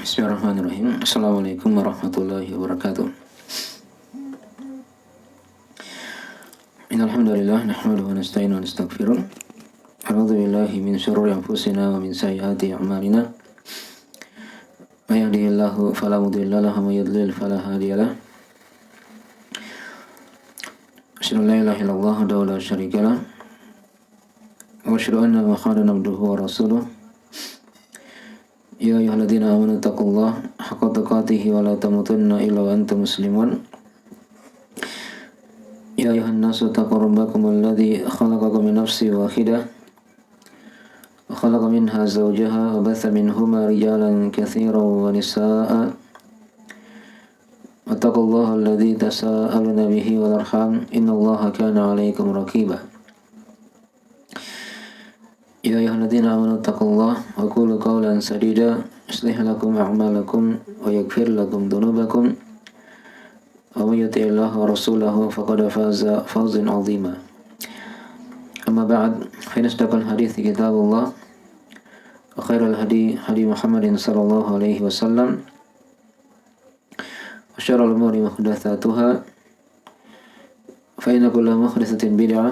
Bismillahirrahmanirrahim. Assalamualaikum warahmatullahi wabarakatuh. Innal hamdalillah nahmaduhu wa nasta'inu wa nastaghfiruh. A'udzu billahi min syururi anfusina wa min sayyiati a'malina. May yahdihillahu fala mudilla lahu wa may yudlil fala hadiya lahu. Asyhadu an la ilaha illallah wahdahu la syarika lahu wa asyhadu anna Muhammadan abduhu wa rasuluh. Ya ayyuhalladzina amanu taqullaha haqqa tuqatih wa la tamutunna illa wa antum muslimun. Ya ayyuhan nasu taqu rabbakum alladzi khalaqakum min nafsin wahidah wa khalaqa minha zawjaha wa batha minhuma rijalan katsiran wa nisaa'a. Wattaqullaha alladzi tasaaluna bihi wal arham innallaha kana 'alaykum raqiba. Ya ayyuhalladzina amanu taqullaha wa qulu qawlan sadida yuslih lakum a'malakum wa yaghfir lakum dhunubakum wa may yuti'illaha wa rasulahu faqad faza fawzan 'azima. Amma ba'd, fa asdaqal hadithi kitabullah wa khairal hadi Muhammadin sallallahu alaihi wasallam wa syarrul umuri muhdatsatuha fa inna kulla muhdatsatin bid'ah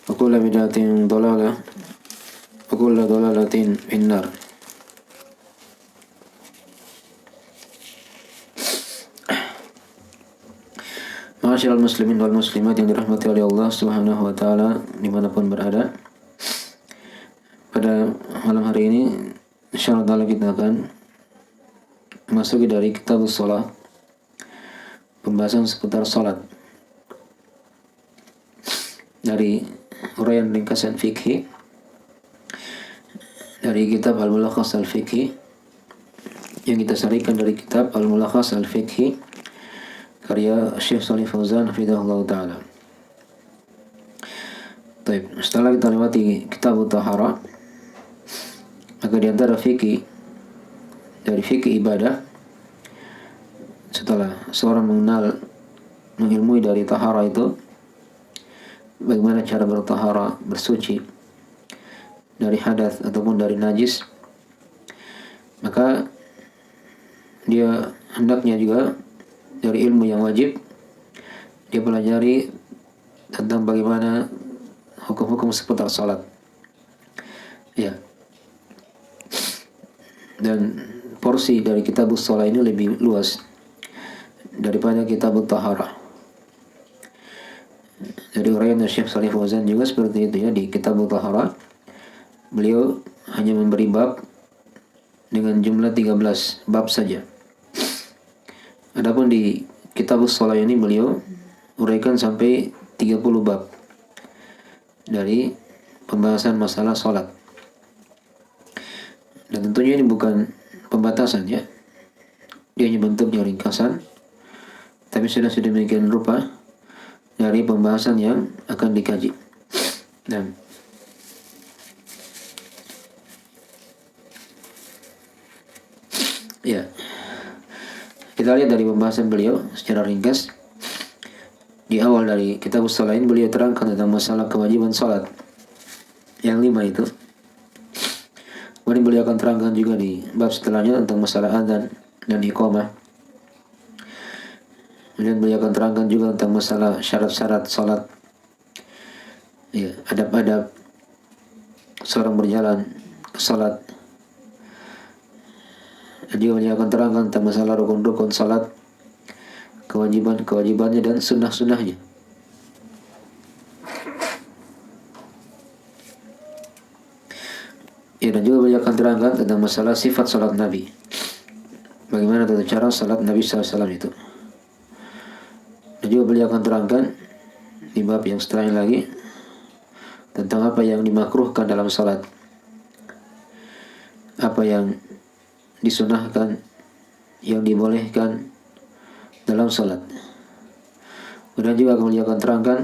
wa kullu bid'atin dhalalah wa kullu dhalalatin finnar. Ma'asyiral muslimin wal muslimat yang dirahmati oleh Allah Subhanahu wa taala dimanapun berada. Pada malam hari ini insyaallah kita akan memasuki dari kitab shalah, pembahasan seputar salat dari uraian ringkasan fikih dari kitab Al-Mulakhas Al-Fiqhi yang kita sarikan dari kitab Al-Mulakhas Al-Fiqhi karya Syekh Shalih Fauzan hafizahullah ta'ala. Baik, setelah kita lewati kitab Tahara, maka di antara fikih dari fikih ibadah, setelah seorang mengilmui dari tahara itu bagaimana cara bertahara, bersuci dari hadas ataupun dari najis, maka dia hendaknya juga dari ilmu yang wajib dia pelajari tentang bagaimana hukum-hukum seputar salat. Ya. Dan porsi dari kitab shalah ini lebih luas daripada kitab tahara. Dari uraian Syekh Shalih Fauzan juga seperti itu ya, di kitab Tahara beliau hanya memberi bab dengan jumlah 13 bab saja. Adapun di kitab shalah ini beliau uraikan sampai 30 bab dari pembahasan masalah salat. Dan tentunya ini bukan pembatasan ya. Dia hanya bentuknya ringkasan, tapi sudah sedemikian rupa dari pembahasan yang akan dikaji. Nah, ya, kita lihat dari pembahasan beliau secara ringkas. Di awal dari kitab shalah ini beliau terangkan tentang masalah kewajiban salat yang 5 itu. Kemudian beliau akan terangkan juga di bab setelahnya tentang masalah adzan dan iqamah. Kemudian beliau akan terangkan juga tentang masalah syarat-syarat salat, ya, adab-adab seorang berjalan ke salat. Dan juga beliau akan terangkan tentang masalah rukun-rukun salat, kewajiban-kewajibannya dan sunnah-sunnahnya. Ya, dan juga beliau akan terangkan tentang masalah sifat salat Nabi. Bagaimana tata cara salat Nabi SAW itu. Dan juga beliau akan terangkan di bab yang setelahnya lagi tentang apa yang dimakruhkan dalam salat, apa yang disunahkan, yang dibolehkan dalam salat. Kemudian juga beliau akan terangkan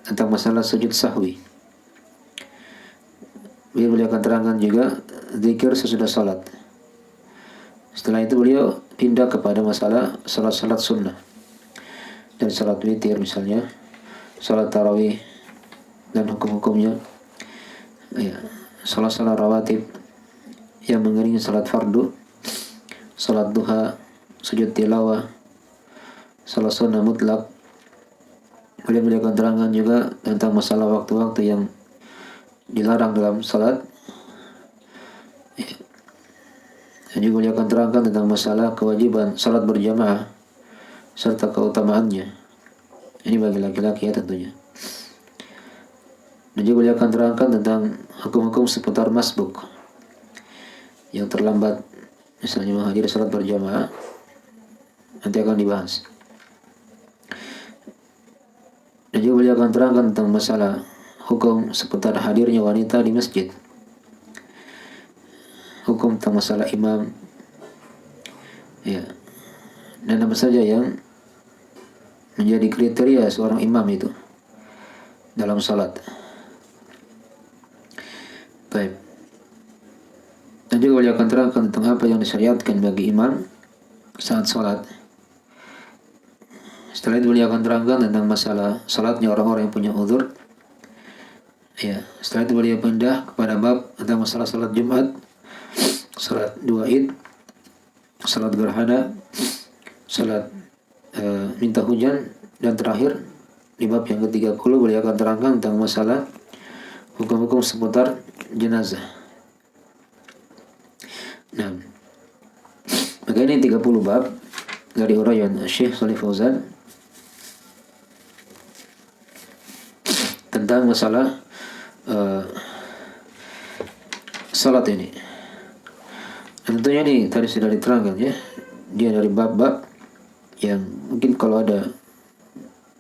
tentang masalah sujud sahwi. Beliau akan terangkan juga zikir sesudah salat. Setelah itu beliau pindah kepada masalah salat-salat sunnah dan salat witir, misalnya salat tarawih dan hukum-hukumnya, ya, salat-salat rawatib yang mengiringi salat fardu, salat duha, sujud tilawah, salat sunnah mutlak. Beliau akan terangkan juga tentang masalah waktu-waktu yang dilarang dalam salat. Dan juga beliau akan terangkan tentang masalah kewajiban salat berjamaah serta keutamaannya. Ini bagi laki-laki ya tentunya. Dan juga beliau akan terangkan tentang hukum-hukum seputar masbuk yang terlambat, misalnya menghadiri salat berjamaah, nanti akan dibahas. Dan juga beliau akan terangkan tentang masalah hukum seputar hadirnya wanita di masjid, hukum tentang masalah imam, ya, dan apa saja yang menjadi kriteria seorang imam itu dalam salat. Baik. Dan juga beliau akan terangkan tentang apa yang disyariatkan bagi imam saat salat. Setelah itu beliau akan terangkan tentang masalah salatnya orang-orang yang punya uzur. Ya, setelah itu beliau pindah kepada bab tentang masalah salat Jumat, salat dua Id, salat gerhana, salat minta hujan, dan terakhir di bab yang ke-30 beliau akan terangkan tentang masalah hukum-hukum seputar jenazah. Nah, maka ini 30 bab dari uraian Syekh Shalih Fauzan tentang masalah salat ini. Dan tentunya ini tadi sudah diterangkan ya, dia dari bab-bab yang mungkin kalau ada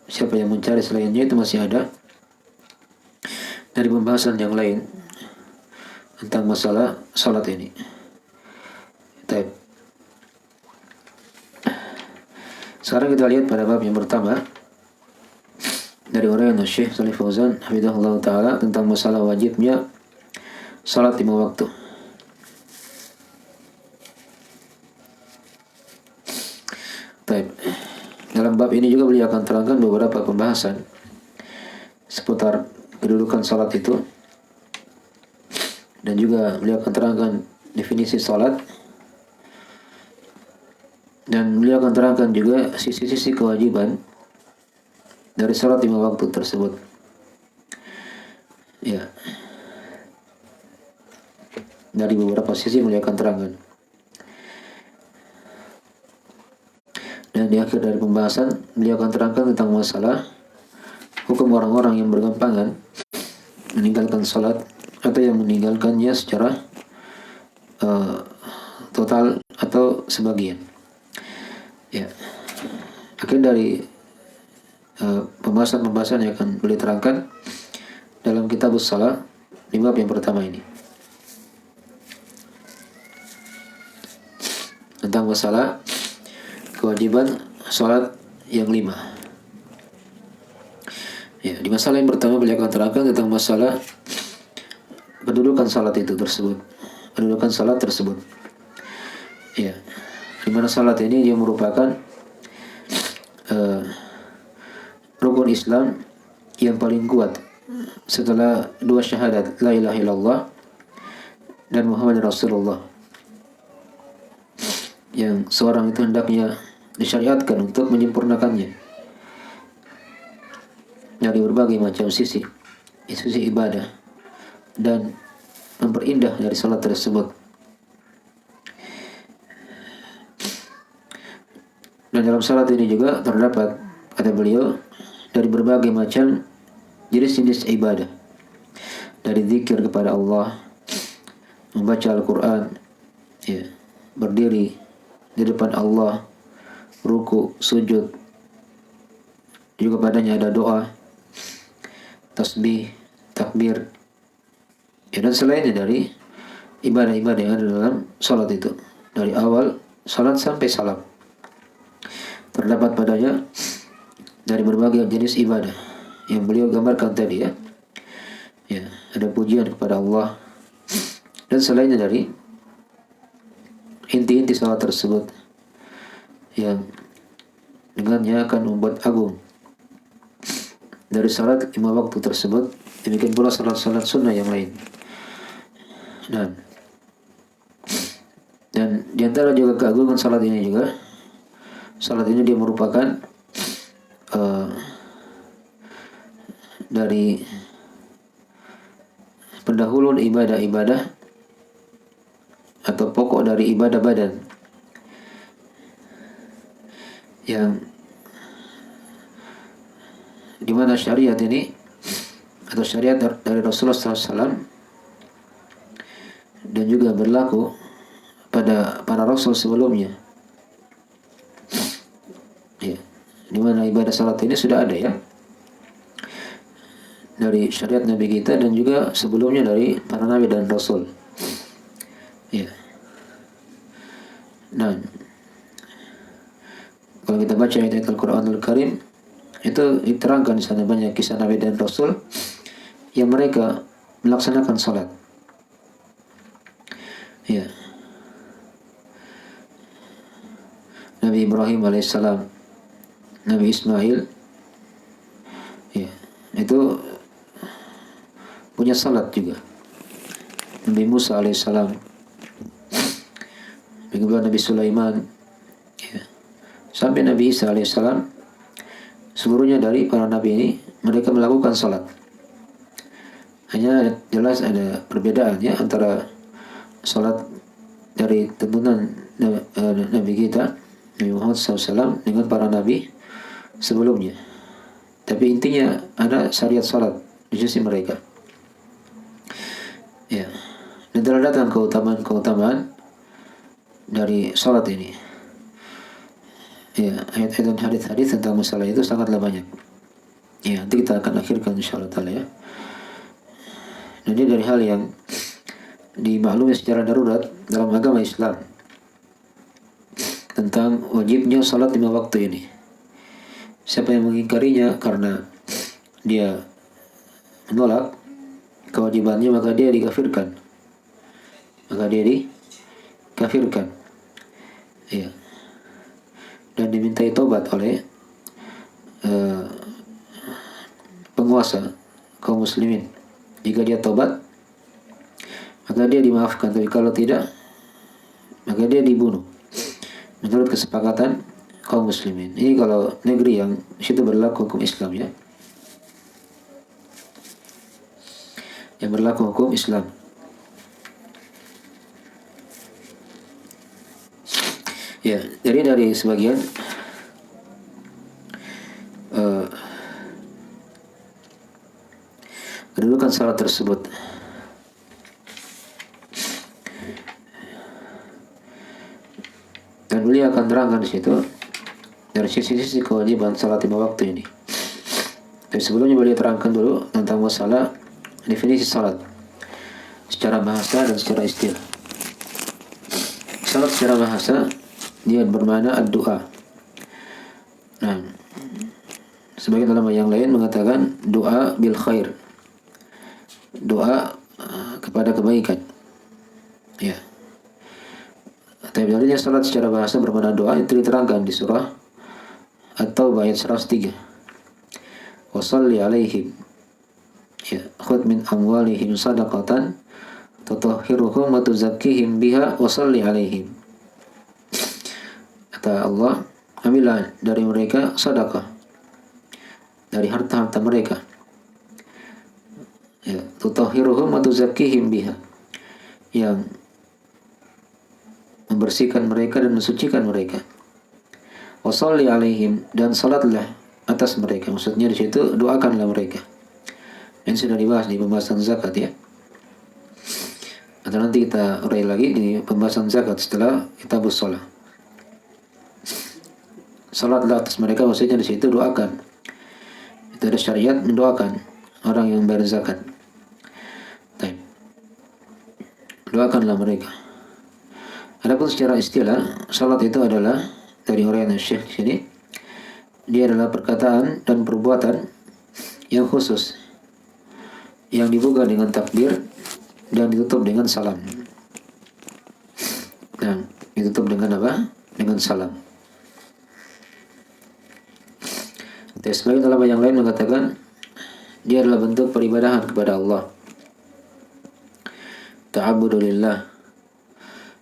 siapa yang mencari selainnya itu masih ada dari pembahasan yang lain tentang masalah salat ini. Baik. Sekarang kita lihat pada bab yang pertama dari uraian Syekh Shalih Fauzan hafizahullah taala tentang masalah wajibnya salat 5 waktu. Baik. Dalam bab ini juga beliau akan terangkan beberapa pembahasan seputar kedudukan salat itu, dan juga beliau akan terangkan definisi salat, dan beliau akan terangkan juga sisi-sisi kewajiban dari salat 5 waktu tersebut. Ya. Dari beberapa sisi beliau akan terangkan. Dan di akhir dari pembahasan beliau akan terangkan tentang masalah hukum orang-orang yang bergampangan meninggalkan salat atau yang meninggalkannya secara total atau sebagian. Ya. Akhir dari pembahasan-pembahasan yang akan beliau terangkan dalam kitabus shalah di bab yang pertama ini tentang masalah kewajiban salat yang 5. Ya, di masalah yang pertama beliau akan terangkan tentang masalah kedudukan salat itu tersebut, kedudukan salat tersebut. Ya, di mana salat ini dia merupakan rukun Islam yang paling kuat setelah 2 syahadat la ilaha illallah dan Muhammad Rasulullah, yang seorang itu hendaknya disyariatkan untuk menyempurnakannya dari berbagai macam sisi ibadah dan memperindah dari salat tersebut. Dan dalam salat ini juga terdapat, kata beliau, dari berbagai macam jenis-jenis ibadah, dari zikir kepada Allah, membaca Al-Quran, ya, berdiri di depan Allah, ruku, sujud, juga padanya ada doa, tasbih, takbir, ya, dan selainnya dari ibadah-ibadah yang ada dalam salat itu, dari awal salat sampai salam. Terdapat padanya dari berbagai jenis ibadah yang beliau gambarkan tadi ya. Ya, ada pujian kepada Allah dan selainnya dari inti-inti salat tersebut yang dengannya akan membuat agung dari salat 5 waktu tersebut. Demikian pula salat-salat sunnah yang lain. Nah, Dan di antara juga keagungan salat ini juga, salat ini dia merupakan dari pendahuluan ibadah-ibadah atau pokok dari ibadah badan yang dimana syariat ini atau syariat dari Rasulullah SAW dan juga berlaku pada para rasul sebelumnya, ya, dimana ibadah salat ini sudah ada ya dari syariat Nabi kita dan juga sebelumnya dari para nabi dan rasul. Ya. Nah, kalau kita baca ayat Al-Quranul Karim, itu diterangkan di sana banyak kisah nabi dan rasul yang mereka melaksanakan salat. Ya. Nabi Ibrahim alaihissalam, Nabi Ismail, ya, itu punya salat juga. Nabi Musa alaihissalam, begitu Nabi Sulaiman, ya, sampai Nabi Isa alaihissalam, seluruhnya dari para nabi ini mereka melakukan salat. Hanya jelas ada perbedaannya antara salat dari tuntunan Nabi kita Nabi Muhammad SAW dengan para nabi sebelumnya. Tapi intinya ada syariat salat di sisi mereka. Ya. Dan telah datang keutamaan dari salat ini. Ya, ayat-ayat dan hadis-hadis tentang masalah itu sangatlah banyak. Ya, nanti kita akan akhirkan insyaallah taala ya. Dan ini dari hal yang dimaklumi secara darurat dalam agama Islam tentang wajibnya salat 5 waktu ini. Siapa yang mengingkarinya karena dia menolak kewajibannya, maka dia dikafirkan. Ya. Dan dimintai tobat oleh penguasa kaum muslimin. Jika dia tobat, maka dia dimaafkan. Tapi kalau tidak, maka dia dibunuh menurut kesepakatan kaum muslimin. Ini kalau negeri yang situ berlaku hukum Islam ya. Yang berlaku hukum Islam. Ya, jadi dari sebagian kedudukan salat tersebut. Dan beliau akan terangkan di situ dari sisi-sisi kewajiban salat 5 waktu ini. Tapi sebelumnya beliau terangkan dulu tentang masalah definisi salat secara bahasa dan secara istilah. Salat secara bahasa dia bermakna ad-du'a. Nah, sebagian ulama yang lain mengatakan doa bil khair, doa kepada kebaikan. Ya. Tapi dalilnya salat secara bahasa bermakna doa itu diterangkan di surah At-Taubah ayat 103. Wa shalli alaihim, ya, khudh min amwalihim sadaqatan tutahhiruhum wa tuzakkihim biha wa shalli alaihim. Kata Allah, ambillah dari mereka sedekah dari harta-harta mereka, ya, tutahhiruhum wa tuzakkihim biha, yang membersihkan mereka dan mensucikan mereka. Wa shalli alaihim, dan salatlah atas mereka. Maksudnya di situ doakanlah mereka. Ini sudah dibahas di pembahasan zakat ya. Atau nanti kita urai lagi di pembahasan zakat setelah kitabus shalah. Salatlah atas mereka, maksudnya di situ doakan. Itu ada syariat mendoakan orang yang bayar zakat. Baik. Doakanlah mereka. Adapun secara istilah, salat itu adalah dari Hurairah Syekh di sini, dia adalah perkataan dan perbuatan yang khusus yang dibuka dengan takbir dan ditutup dengan salam. Dan ditutup dengan apa? Dengan salam. Dan sebagian ulama yang lain mengatakan dia adalah bentuk peribadahan kepada Allah. Ta'abbudulillah.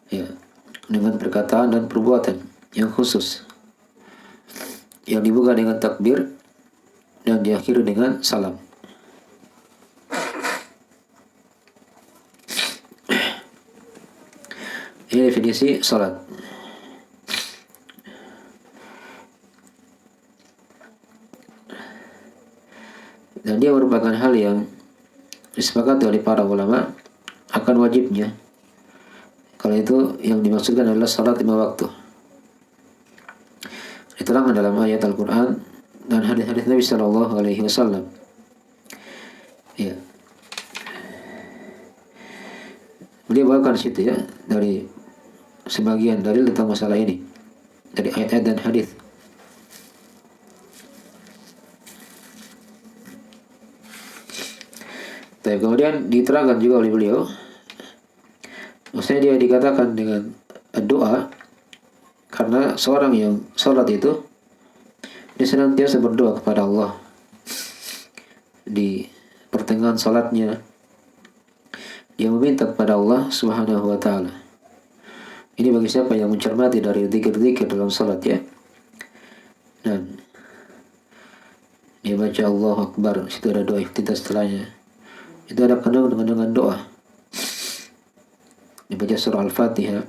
Ya. dengan perkataan dan perbuatan yang khusus, yang dibuka dengan takbir dan diakhiri dengan salam. Ini definisi salat. Dan dia merupakan hal yang disepakati oleh para ulama akan wajibnya. Kalau itu yang dimaksudkan adalah salat 5 waktu. Diterangkan dalam ayat Al-Quran dan hadis-hadis Nabi Sallallahu Alaihi Wasallam. Ya. Beliau bawakan situ ya dari sebagian dalil tentang masalah ini dari ayat-ayat dan hadis. Tapi kemudian diterangkan juga oleh beliau, maksudnya dia dikatakan dengan doa karena seorang yang salat itu dia senantiasa berdoa kepada Allah di pertengahan salatnya. Dia meminta kepada Allah Subhanahu wa taala. Ini bagi siapa yang mencermati dari zikir-zikir dalam salat ya. Dan dia baca Allahu Akbar, situ ada doa iftitah setelahnya. Itu ada penuh dengan doa. Dibaca surah Al-Fatihah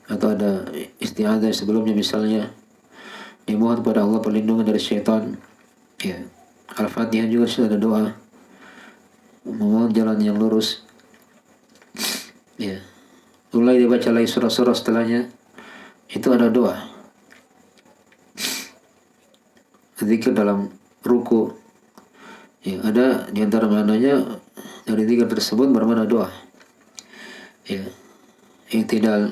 atau ada isti'adzah sebelumnya, misalnya dimohon kepada Allah perlindungan dari syaitan. Ya, Al-Fatihah juga sudah ada doa, memohon jalan yang lurus. Ya, mulai dibaca lagi surah-surah setelahnya, itu ada doa. Zikir dalam ruku, ya, ada di antara maknanya dari zikir tersebut bermakna doa. Ya, i'tidal,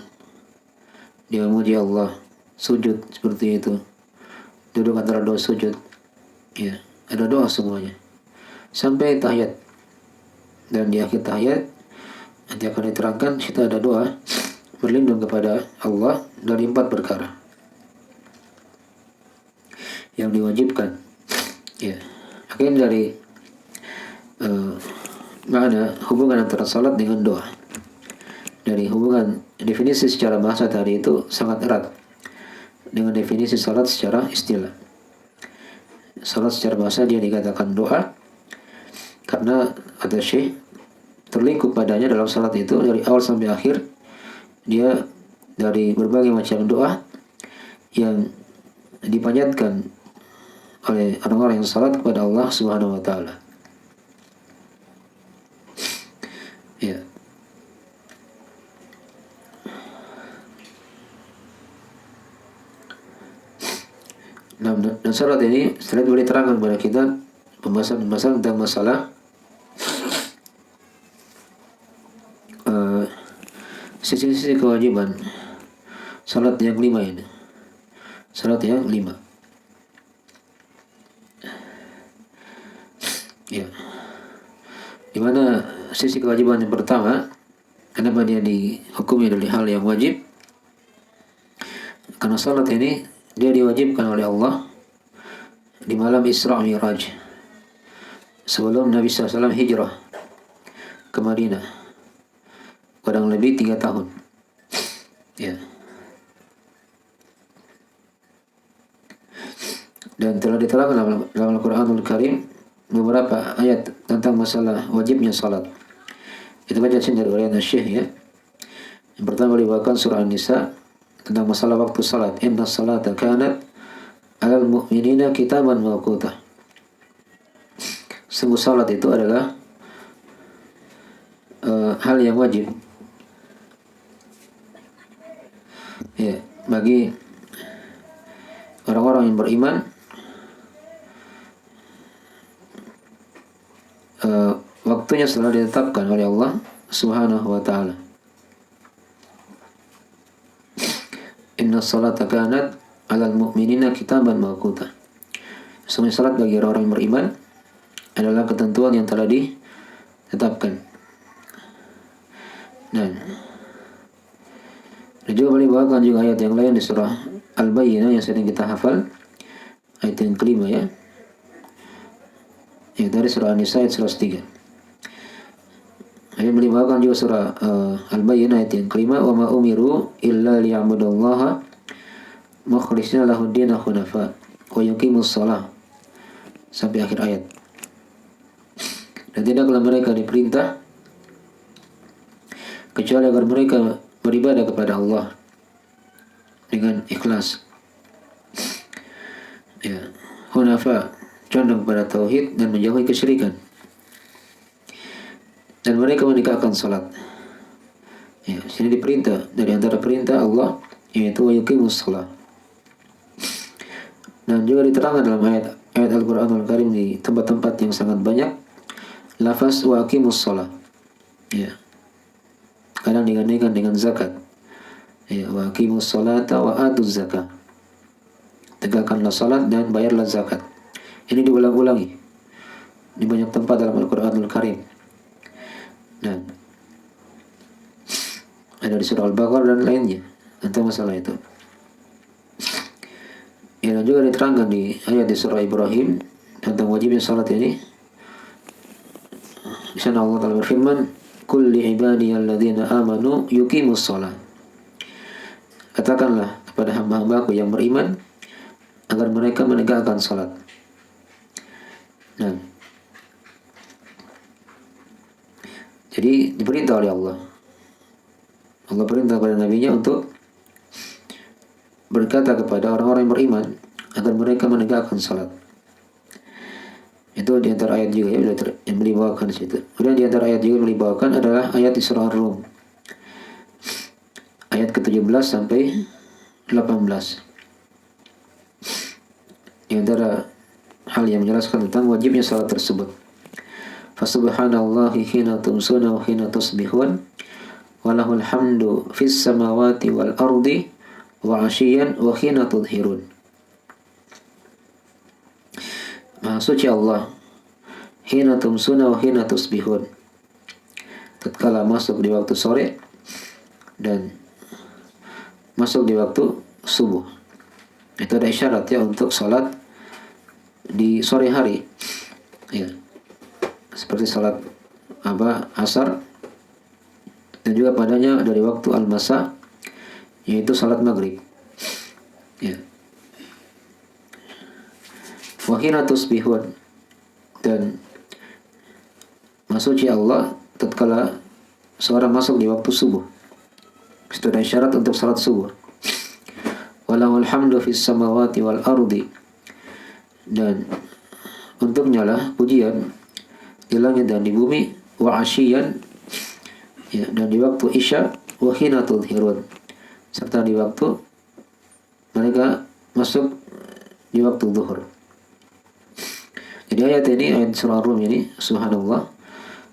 dia memuji Allah, sujud seperti itu, duduk antara doa sujud, ya, ada doa semuanya sampai tahiyat. Dan di akhir tahiyat nanti akan diterangkan, situ ada doa berlindung kepada Allah dari 4 perkara yang diwajibkan. Ya, akhirnya dari makna hubungan antara salat dengan doa. Dari hubungan definisi secara bahasa tadi itu sangat erat dengan definisi salat secara istilah. Salat secara bahasa dia dikatakan doa karena ada syekh terlingkup padanya dalam salat itu dari awal sampai akhir, dia dari berbagai macam doa yang dipanjatkan oleh orang-orang yang salat kepada Allah Subhanahu wa taala. Ya. Nah, dan salat ini setelah itu boleh terangkan kepada kita pembahasan tentang masalah sisi-sisi kewajiban salat yang 5 ini. Salat yang 5. Ya. Di mana sisi kewajiban yang pertama, kenapa dia dihukumi dari hal yang wajib? Karena salat ini dia diwajibkan oleh Allah di malam Isra Mi'raj, sebelum Nabi SAW hijrah ke Madinah kurang lebih 3 tahun. Ya. Dan telah diterangkan dalam Al-Quranul Karim beberapa ayat tentang masalah wajibnya salat. Kita baca sini dari urian Syekh ya. Yang pertama dibawakan surah An-Nisa tentang masalah waktu salat. Inna salata kanat 'alal mu'minina kitaban mawquta. Sungguh salat itu adalah hal yang wajib, ya, bagi orang-orang yang beriman. Waktunya selalu ditetapkan oleh Allah Subhanahu wa taala. Inna salata kanat 'alal mu'minina kitaban mawquta. Sungguh salat bagi orang-orang yang beriman adalah ketentuan yang telah ditetapkan. Dan juga boleh bawakan juga ayat yang lain di surah Al-Bayyinah yang sering kita hafal, ayat yang kelima ya. Dari surah An-Nisa ayat 103. Ini beliau bawakan juga surah Al-Bayyinah ayat yang kelima, wa ma umiru illa liya'budullaha mukhlishina lahuddin hunafa wa yuqimus shalah sampai akhir ayat. Dan tidaklah mereka diperintah kecuali agar mereka beribadah kepada Allah dengan ikhlas, ya, hunafa, condong pada tauhid dan menjauhi kesyirikan, dan mereka menegakkan salat. Ya, sini diperintah dari antara perintah Allah yaitu wa yuqimus shalah. Dan juga diterangkan dalam ayat Al-Qur'anul Karim di tempat-tempat yang sangat banyak lafaz wa aqimus shalah. Ya. Kadang digantikan dengan zakat. Ya, wa aqimus sholata wa atuz zakah. Tegakkanlah salat dan bayarlah zakat. Ini diulang-ulangi di banyak tempat dalam Al-Qur'anul Karim. Dan ada di surah Al-Baqarah dan lainnya tentang masalah itu. Ya, dan juga diterangkan di ayat di surah Ibrahim tentang wajibnya salat ini. Di sana Allah Ta'ala berfirman, "Qul li ibadiyalladzina amanu yuqimus shalah." Katakanlah kepada hamba-hambaku yang beriman agar mereka menegakkan salat. Nah, jadi diperintah oleh Allah. Allah perintah kepada nabinya untuk berkata kepada orang-orang yang beriman agar mereka menegakkan salat. Itu di antara ayat juga yang beliau bawakan di situ. Kemudian di antara ayat juga yang beliau bawakan adalah ayat di surah Ar-Rum. Ayat ke-17 sampai 18. Di antara hal yang menjelaskan tentang wajibnya salat tersebut. Fasubhanallahi hina tumsuna wa hina tusbihun wa lahul hamdu fis samawati wal ardi wa 'ashiyyan wa hina tudhirun. Maha suci Allah hina tumsuna wa hina tusbihun, tatkala masuk di waktu sore dan masuk di waktu subuh. Itu ada isyarat ya untuk salat di sore hari, ya, seperti salat asar, dan juga padanya dari waktu al-masa yaitu salat maghrib, ya. Wa hina tusbihun, dan Maha Allah tatkala seorang masuk di waktu subuh. Itu ada syarat untuk salat subuh. Walahul hamdu fis samawati wal ardi, dan untuknya lah pujian di langit dan di bumi, wa 'ashiyyan, ya, dan di waktu isya, wa hina tudhirun, serta di waktu mereka masuk di waktu zuhur. Jadi ayat ini, ayat surah Rum ini, subhanallah,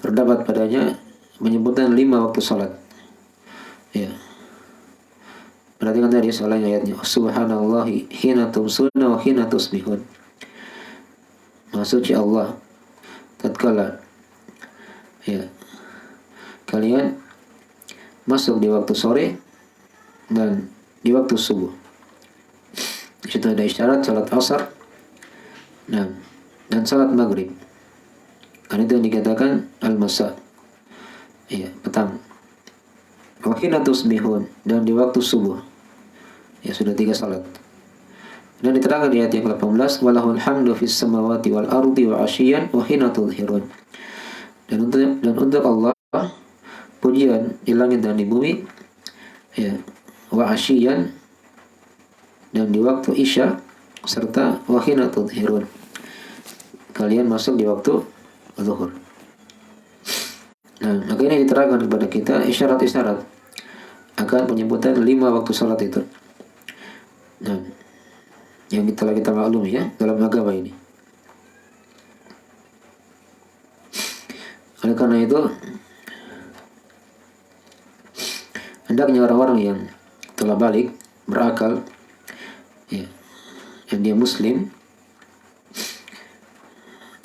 terdapat padanya menyebutkan 5 waktu salat. Ya. Perhatikan tadi soalnya ayatnya, subhanallahi hina tumsuna wa hina tusbihun. Maha suci Allah tatkala, ya, kalian masuk di waktu sore dan di waktu subuh. Di situ ada isyarat salat asar, dan salat maghrib. Karena itu yang dikatakan al-masa, ya, petang. Wa hina tusbihun, dan di waktu subuh. Ya, sudah 3 salat. Dan diterangkan di ayat yang ke-18, walahul hamdu fis samawati wal ardi wa 'ashiyyan wa hina tudhirun. Dan untuk Allah pujian di langit dan di bumi, ya, wa 'ashiyyan, dan di waktu isya, serta wa hina tudhirun, kalian masuk di waktu zuhur. Nah, maka ini diterangkan kepada kita isyarat-isyarat akan penyebutan 5 waktu salat itu. Nah, yang kita maklumi ya dalam agama ini. Oleh karena itu, hendaknya orang-orang yang telah balik, berakal, ya, yang dia muslim,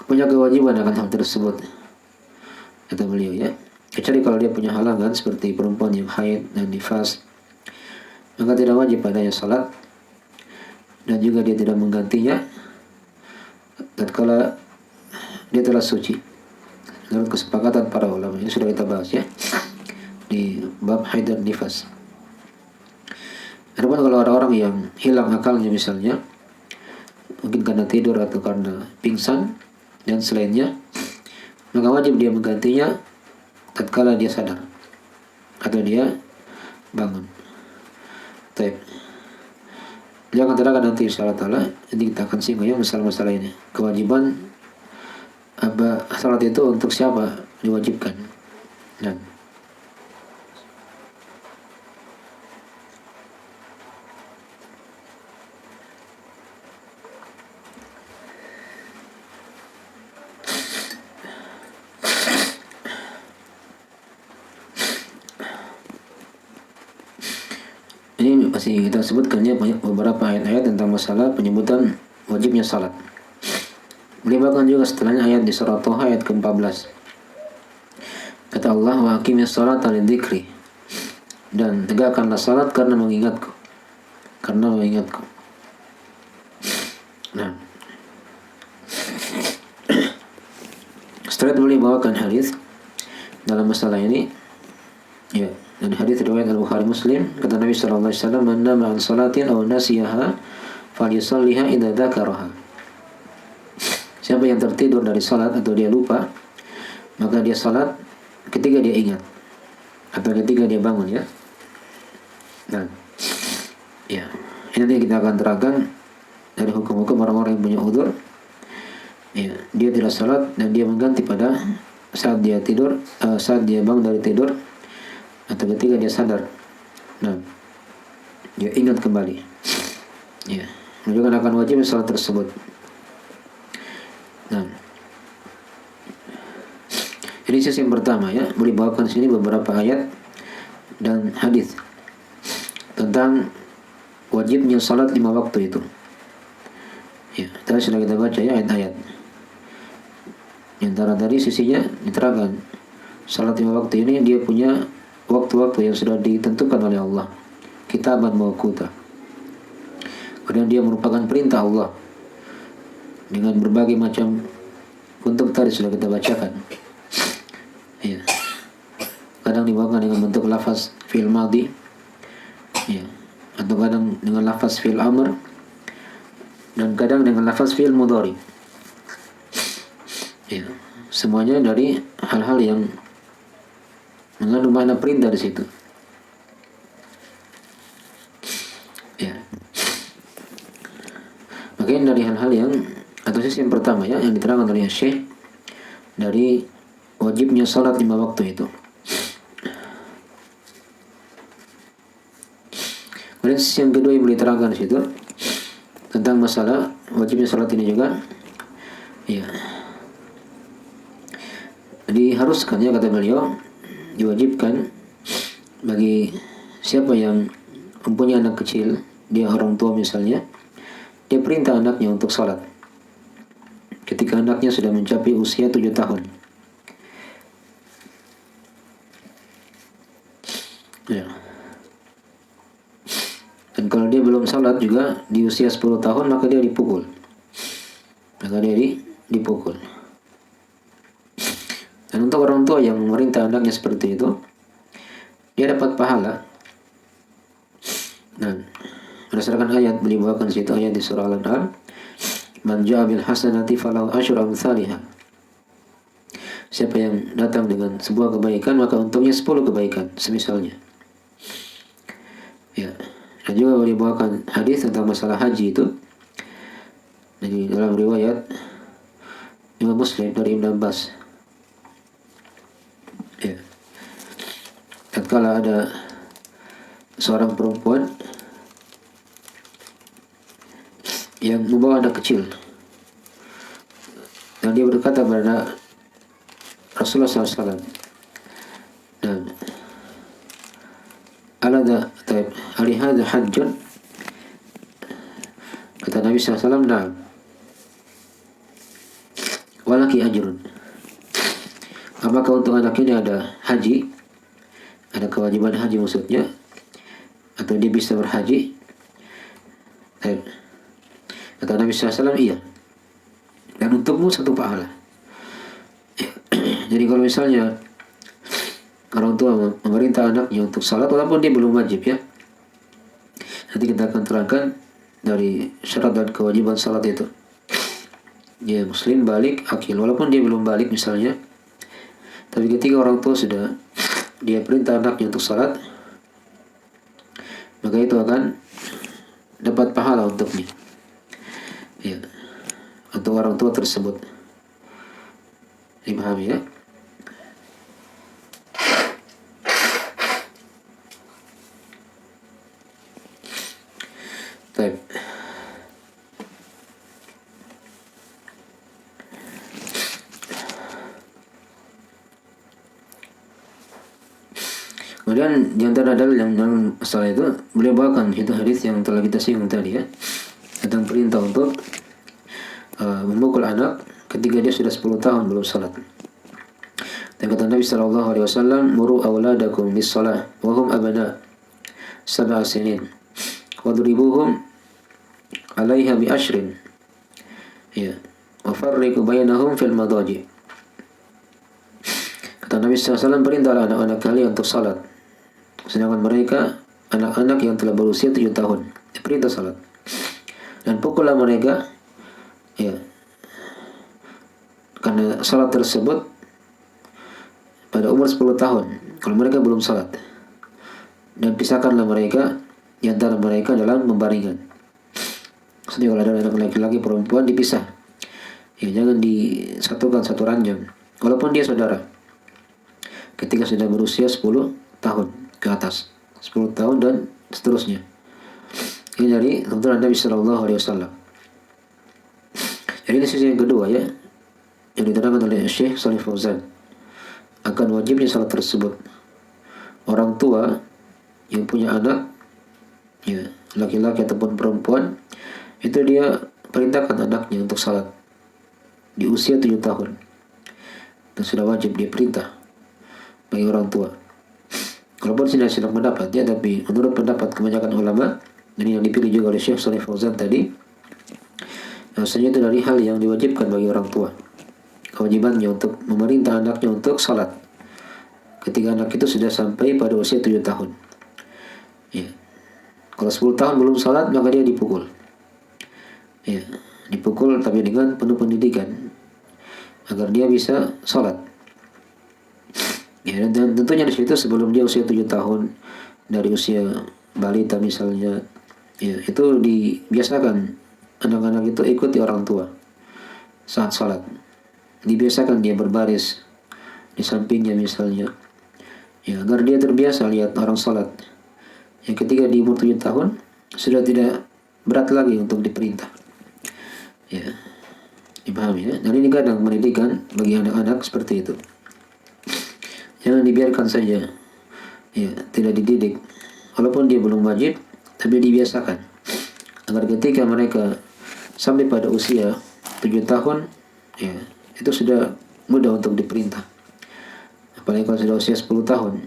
punya kewajiban akan hal tersebut, kata beliau, ya. Kecuali kalau dia punya halangan seperti perempuan yang haid dan nifas, maka tidak wajib padanya salat, dan juga dia tidak menggantinya tatkala dia telah suci. menurut kesepakatan para ulama. Ini sudah kita bahas ya di bab haid dan nifas. Adapun kalau ada orang yang hilang akalnya misalnya, mungkin karena tidur atau karena pingsan dan selainnya, maka wajib dia menggantinya tatkala dia sadar atau dia bangun. Baik. Jangan terangkan nanti insyaallah taala, nanti kita akan singgung ya masalah-masalah ini. Kewajiban apa salat itu untuk siapa diwajibkan. Nah, ini masih kita sebutkan ya banyak beberapa ayat-ayat tentang masalah penyebutan wajibnya salat. Melibatkan juga setelahnya ayat di surah Thaha ayat ke-14. Kata Allah, wa aqimis salata lidzikri. Dan tegakkanlah salat karena mengingatku. Karena mengingatku. Nah, setelah itu boleh bawakan hadis dalam masalah ini. Ya, dan hadis riwayat Al-Bukhari Muslim, kata Nabi sallallahu alaihi wasallam, "Man nama an salatin aw nasiyaha falyusalliha idza dzakaraha." Siapa yang tertidur dari salat atau dia lupa, maka dia salat ketika dia ingat atau ketika dia bangun ya. Nah, ya, ini nanti kita akan terangkan dari hukum-hukum orang-orang yang punya udzur. Ya, dia tidak salat dan dia mengganti pada saat dia tidur, saat dia bangun dari tidur atau ketika dia sadar. Nah, dia ingat kembali. Ya, menunjukkan akan wajib salat tersebut. Nah, ini sisi yang pertama ya, boleh bawakan sini beberapa ayat dan hadis tentang wajibnya salat 5 waktu itu. Ya, tadi sudah kita baca ya ayat-ayat. Di antara tadi sisinya diterangkan salat 5 waktu ini dia punya waktu-waktu yang sudah ditentukan oleh Allah, kitaban mawquta. Kemudian dia merupakan perintah Allah dengan berbagai macam bentuk tadi sudah kita bacakan. Ya. Kadang dibawakan dengan bentuk lafaz fi'il madhi, ya, atau kadang dengan lafaz fi'il amr, dan kadang dengan lafaz fi'il mudhari. Ya, semuanya dari hal-hal yang mengandung makna perintah di situ. Ya. Makanya dari hal-hal yang atau sisi yang pertama ya yang diterangkan oleh Syekh dari wajibnya salat 5 waktu itu. Kemudian sisi yang kedua yang boleh diterangkan di situ tentang masalah wajibnya salat ini juga, ya, diharuskan ya kata beliau, diwajibkan bagi siapa yang mempunyai anak kecil, dia orang tua misalnya, dia perintah anaknya untuk salat ketika anaknya sudah mencapai usia 7 tahun. Ya. Dan kalau dia belum salat juga di usia 10 tahun, maka dia dipukul. Dipukul. Dan untuk orang tua yang memerintah anaknya seperti itu, dia dapat pahala. Dan berdasarkan ayat beliau bawakan situ ayat di surah Al-An'am, man ja'a bil hasanati falahu asyru amsalihha. Siapa yang datang dengan sebuah kebaikan, maka untungnya 10 kebaikan semisalnya. Ya. Dan juga beliau bawakan hadis tentang masalah haji itu dari dalam riwayat Imam Muslim dari Ibn Abbas. Ya. Tatkala ada seorang perempuan yang membawa anak kecil dan dia berkata kepada Rasulullah SAW, dan alihada hajjun, kata Nabi SAW, na'am walaki ajrun, apakah untuk anak ini ada haji, ada kewajiban haji maksudnya, atau dia bisa berhaji? Kata Nabi SAW, iya, dan untukmu 1 pahala. Jadi kalau misalnya orang tua memerintah anaknya untuk salat walaupun dia belum wajib ya, nanti kita akan terangkan dari syarat dan kewajiban salat itu. Dia muslim balik akil walaupun dia belum balik misalnya, tapi ketika orang tua sudah dia perintah anaknya untuk salat, maka itu akan dapat pahala untuknya ya, untuk orang tua tersebut. Dipahami ya? Baik. Kemudian di antara dalil yang dalam masalah itu, beliau bawakan itu hadis yang telah kita singgung tadi ya, tentang perintah untuk memukul anak ketika dia sudah 10 tahun belum salat. Dan kata Nabi sallallahu alaihi wasallam, "Muru auladakum bis-shalah wa hum abna 7 sinin. Wadribuhum 'alaiha bi ashrin." Ya, wa farriqu bainahum fil madaji. Kata Nabi sallallahu alaihi wasallam, perintahlah anak-anak kalian untuk salat. Sedangkan mereka anak-anak yang telah berusia 7 tahun diperintah salat. Dan pukullah mereka ya, karena salat tersebut pada umur 10 tahun kalau mereka belum salat. Dan pisahkanlah mereka di antara mereka dalam membaringan. Maksudnya kalau ada anak laki-laki perempuan dipisah. Ya, jangan disatukan satu ranjang walaupun dia saudara. Ketika sudah berusia 10 tahun ke atas, 10 tahun dan seterusnya. Ini dari tuntunan Nabi sallallahu alaihi wasallam. Jadi ini sisi yang kedua ya, yang diterangkan oleh Syekh Shalih Fauzan akan wajibnya salat tersebut. Orang tua yang punya anak ya, laki-laki ataupun perempuan, itu dia perintahkan anaknya untuk salat di usia 7 tahun. Dan sudah wajib dia perintah bagi orang tua. Walaupun tidak sedang pendapat ya, tapi menurut pendapat kebanyakan ulama, dan yang dipilih juga oleh Syekh Shalih Fauzan tadi, maksudnya itu dari hal yang diwajibkan bagi orang tua. Kewajibannya untuk memerintah anaknya untuk salat ketika anak itu sudah sampai pada usia 7 tahun. Ya. Kalau 10 tahun belum salat, maka dia dipukul. Ya, dipukul tapi dengan penuh pendidikan agar dia bisa salat. Ya, dan tentunya di situ sebelum dia usia 7 tahun, dari usia balita misalnya, ya, itu dibiasakan anak-anak itu ikuti orang tua saat salat. Dibiasakan dia berbaris di sampingnya misalnya, ya, agar dia terbiasa lihat orang salat. Ya, ketika di umur 7 tahun sudah tidak berat lagi untuk diperintah. Ya, dipahami ya. Dan ini kadang pendidikan bagi anak-anak seperti itu. Jangan dibiarkan saja ya, tidak dididik walaupun dia belum wajib, tapi dibiasakan agar ketika mereka sampai pada usia 7 tahun ya, itu sudah mudah untuk diperintah. Apalagi kalau sudah usia 10 tahun,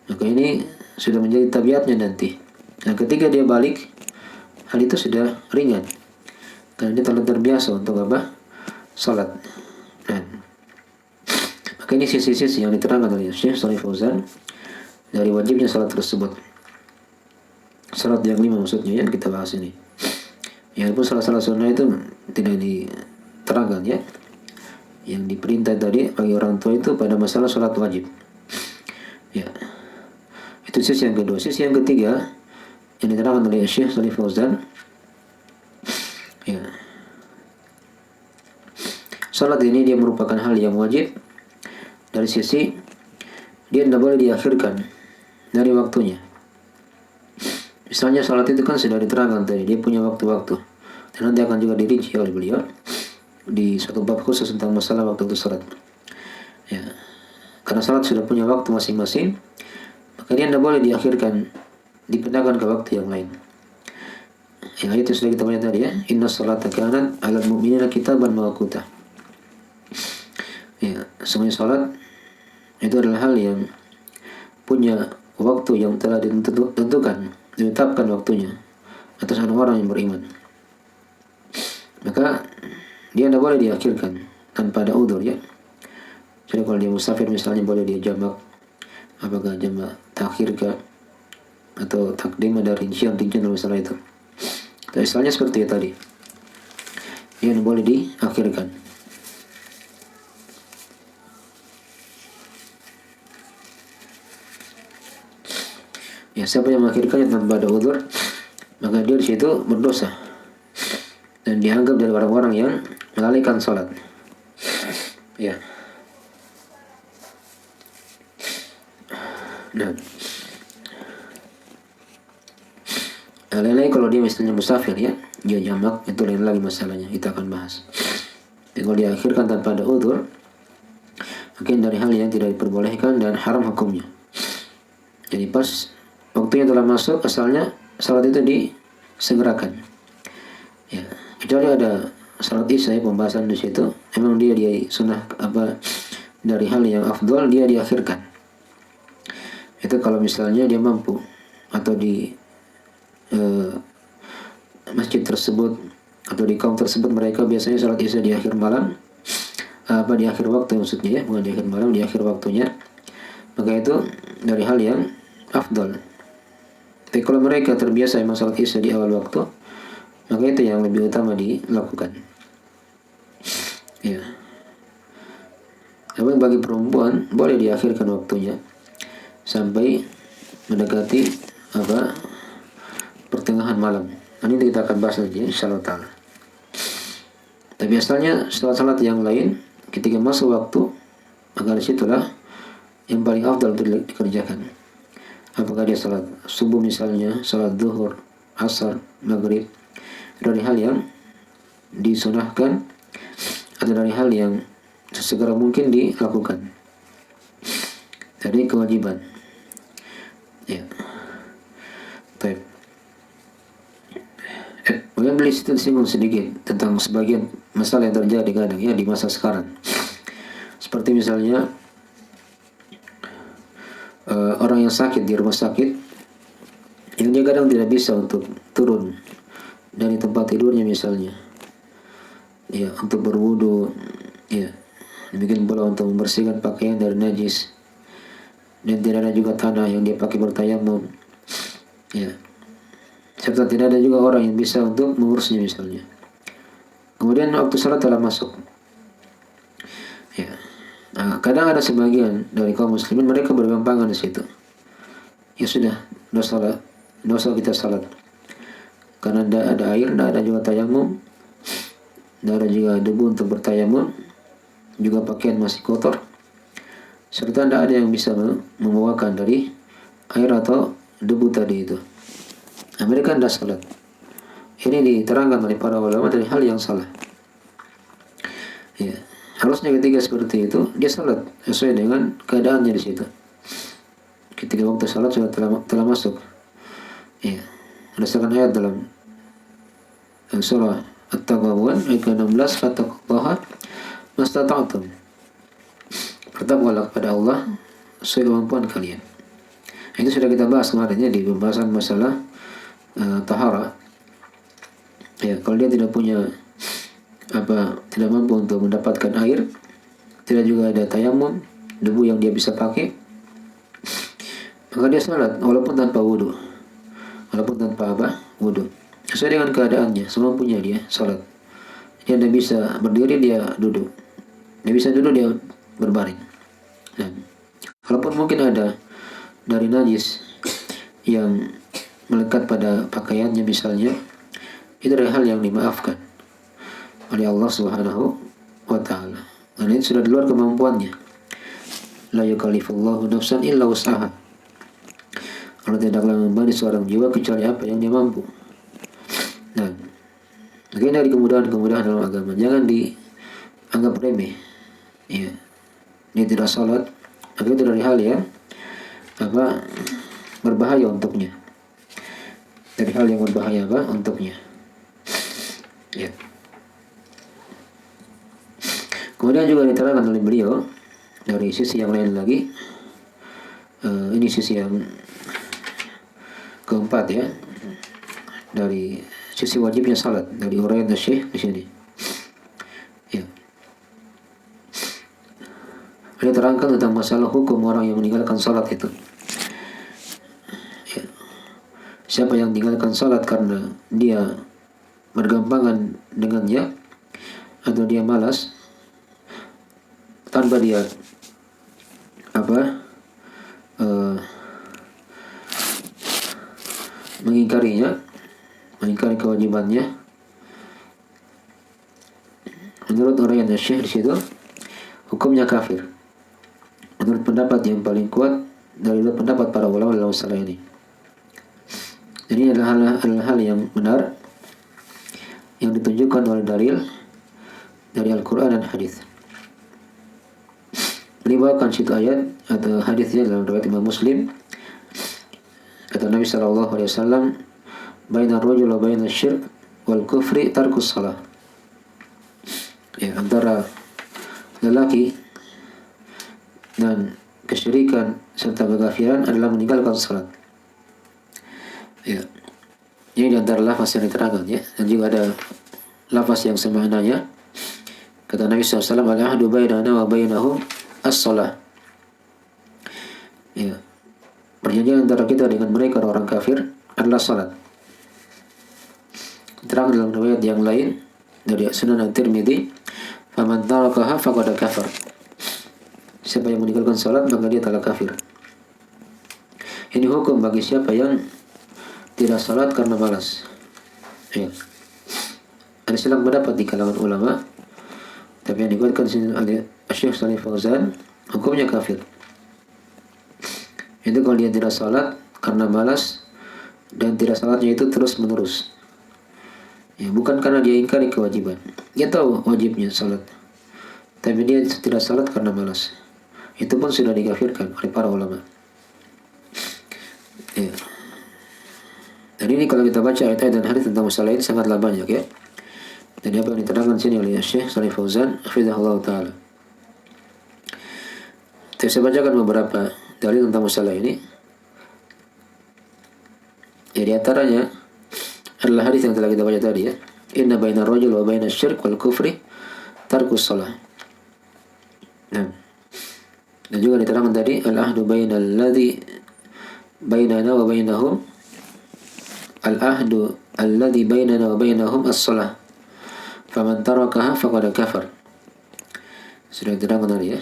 maka ini sudah menjadi tabiatnya nanti. Nah, ketika dia balik, hal itu sudah ringan karena dia telah terbiasa untuk apa? Salat. Dan maka ini sisi-sisi yang diterangkan oleh Syekh Shalih Fauzan dari wajibnya salat tersebut. Salat yang 5 maksudnya yang kita bahas ini. Ya, pun salat-salat sunnah itu tidak diterangkan ya. Yang diperintah tadi bagi orang tua itu pada masalah salat wajib. Ya. Itu sisi yang kedua. Sisi yang ketiga yang diterangkan oleh Syekh Shalih Fauzan ya. Salat ini dia merupakan hal yang wajib dari sisi dia tidak boleh diakhirkan dari waktunya. Misalnya salat itu kan sudah diterangkan tadi, dia punya waktu-waktu. Dan nanti akan juga dirinci oleh beliau di suatu bab khusus tentang masalah waktu itu salat. Ya. Karena salat sudah punya waktu masing-masing, maka dia tidak boleh diakhirkan, dipindahkan ke waktu yang lain. Yang itu sudah kita baca tadi ya, inna salata kanat 'alal mu'minina kitaban mawquta. Ya, semuanya salat itu adalah hal yang punya waktu yang telah ditentukan, ditetapkan waktunya atas orang-orang yang beriman. Maka dia tidak boleh diakhirkan tanpa ada udzur ya. Jadi kalau dia musafir misalnya boleh dia jamak, apakah jamak takhir kah atau takdim, ada rincian dalam masalah itu. Misalnya seperti tadi, yang boleh diakhirkan. Ya, siapa yang mengakhirkannya tanpa ada udzur, maka dia di situ berdosa dan dianggap dari orang-orang yang melalaikan salat. Ya. Nah, lain-lain kalau dia misalnya musafir ya, dia jamak, itu lain lagi masalahnya, kita akan bahas. Jadi kalau diakhirkan tanpa ada udzur, mungkin dari hal yang tidak diperbolehkan dan haram hukumnya. Jadi pas waktunya telah masuk, asalnya salat itu disegerakan. Ya, kecuali ada salat isya, pembahasan di situ, memang dia sunnah apa dari hal yang afdal dia diakhirkan. Itu kalau misalnya dia mampu, atau di masjid tersebut atau di kaum tersebut mereka biasanya salat isya di akhir malam, di akhir waktu maksudnya ya, bukan di akhir malam, di akhir waktunya, maka itu dari hal yang afdal. Tapi kalau mereka terbiasa memang salat isya di awal waktu, maka itu yang lebih utama dilakukan. Ya. Namun bagi perempuan boleh diakhirkan waktunya sampai mendekati pertengahan malam. Ini kita akan bahas nanti insyaallah ta'ala. Tapi asalnya salat-salat yang lain ketika masuk waktu, maka disitulah yang paling afdal untuk dikerjakan. Apakah dia salat subuh misalnya, salat zuhur, asar, maghrib, dari hal yang disunahkan atau dari hal yang sesegera mungkin dilakukan, dari kewajiban. Ya. Baik. Kemudian beliau singgung sedikit tentang sebagian masalah yang terjadi kadang ya di masa sekarang. Seperti misalnya orang yang sakit di rumah sakit, yang dia kadang tidak bisa untuk turun dari tempat tidurnya misalnya, ya, untuk berwudu, ya, demikian pula untuk membersihkan pakaian dari najis, dan tidak ada juga tanah yang dia pakai bertayamum, ya, serta tidak ada juga orang yang bisa untuk mengurusnya misalnya. Kemudian waktu salat telah masuk, ya. Nah, kadang ada sebagian dari kaum muslimin mereka bergampangan di situ. Ya sudah, dosa kita salat. Karena tidak ada air, tidak ada juga tayamum, tidak ada juga debu untuk bertayamum, juga pakaian masih kotor, serta tidak ada yang bisa membawakan dari air atau debu tadi itu. Nah, mereka tidak salat. Ini diterangkan oleh para ulama dari hal yang salah. Ya, harusnya ketika seperti itu dia salat sesuai dengan keadaannya di situ. Ketika waktu salat sudah telah masuk. Ya, berdasarkan ayat dalam surah At-Taghabun ayat 16, fattaqullaha mastata'tum. Bertakwalah kepada Allah sesuai kemampuan kalian. Itu sudah kita bahas kemarin ya di pembahasan masalah tahara. Ya, kalau dia tidak punya tidak mampu untuk mendapatkan air, tidak juga ada tayamum, debu yang dia bisa pakai, maka dia salat walaupun tanpa wudu. Walaupun tanpa wudu. Sesuai dengan keadaannya, semampunya dia salat. Dia tidak bisa berdiri, dia duduk. Dia bisa duduk, dia berbaring. Nah, walaupun mungkin ada dari najis yang melekat pada pakaiannya misalnya, itu adalah hal yang dimaafkan oleh Allah Subhanahu wa ta'ala. Karena itu sudah di luar kemampuannya. La yukallifullahu nafsan illa wus'aha. Allah tidaklah membebani seorang jiwa kecuali apa yang dia mampu. Nah, mungkin dari kemudahan-kemudahan dalam agama jangan dianggap remeh. Ya, dia tidak salat, maka itu dari hal yang berbahaya untuknya. Dari hal yang berbahaya untuknya. Ya. Kemudian juga diterangkan oleh beliau dari sisi yang lain lagi. Ini sisi yang keempat ya, dari sisi wajibnya salat dari uraian Syekh di sini. Ya. Beliau menerangkan tentang masalah hukum orang yang meninggalkan salat itu. Ya. Siapa yang meninggalkan salat karena dia bergampangan dengannya atau dia malas tanpa dia mengingkari kewajibannya, menurut orang yang Syekh di situ hukumnya kafir. Menurut pendapat yang paling kuat dari pendapat para ulama dalam masalah ini. Jadi adalah hal yang benar yang ditunjukkan oleh dalil dari Al-Quran dan hadis. Dibawakan situ ayat atau hadisnya dalam riwayat Imam Muslim. Kata Nabi SAW, "Baina ar-rajul wa baina asy-syirk wal kufri tarkus shalah." Ya, antara lelaki dan kesyirikan serta kekafiran adalah meninggalkan salat. Ya. Ini di antara lafaz yang diterangkan ya. Dan juga ada lafaz yang semaknanya. Kata Nabi SAW, "Al-ahdu bainana wa bainahum as-salah." Ya. Perjanjian antara kita dengan mereka orang kafir adalah salat. Terang dalam riwayat yang lain dari Sunan At-Tirmidzi, "Faman tarakaha faqad kafar." Siapa yang meninggalkan salat maka dia telah kafir. Ini hukum bagi siapa yang tidak salat karena malas. Ya. Ada silang pendapat di kalangan ulama, tapi yang dikuatkan oleh Syekh Shalih Fauzan, hukumnya kafir. Itu kalau dia tidak salat karena malas dan tidak salatnya itu terus menerus. Ya, bukan karena dia ingkari kewajiban. Dia tahu wajibnya salat, tapi dia tidak salat karena malas. Itu pun sudah dikafirkan oleh para ulama. Ya. Dan ini kalau kita baca ayat-ayat dan hadis tentang masalah ini sangatlah banyak ya. Dan apa yang diterangkan sini oleh Syekh Shalih Fauzan, hafizahullah taala. Saya bacakan beberapa dalil tentang masalah ini. Ya, di antaranya adalah hadis yang telah kita baca tadi ya. Inna bainar rajul wa bainas syirk wal kufri tarkus shalah. Nah. Dan juga diterangkan tadi al-ahdu bainal ladzi bainana wa bainahum al-ahdu alladzi bainana wa bainahum as-shalah. Faman tarakaha faqad kafar. Sudah diterangkan tadi ya.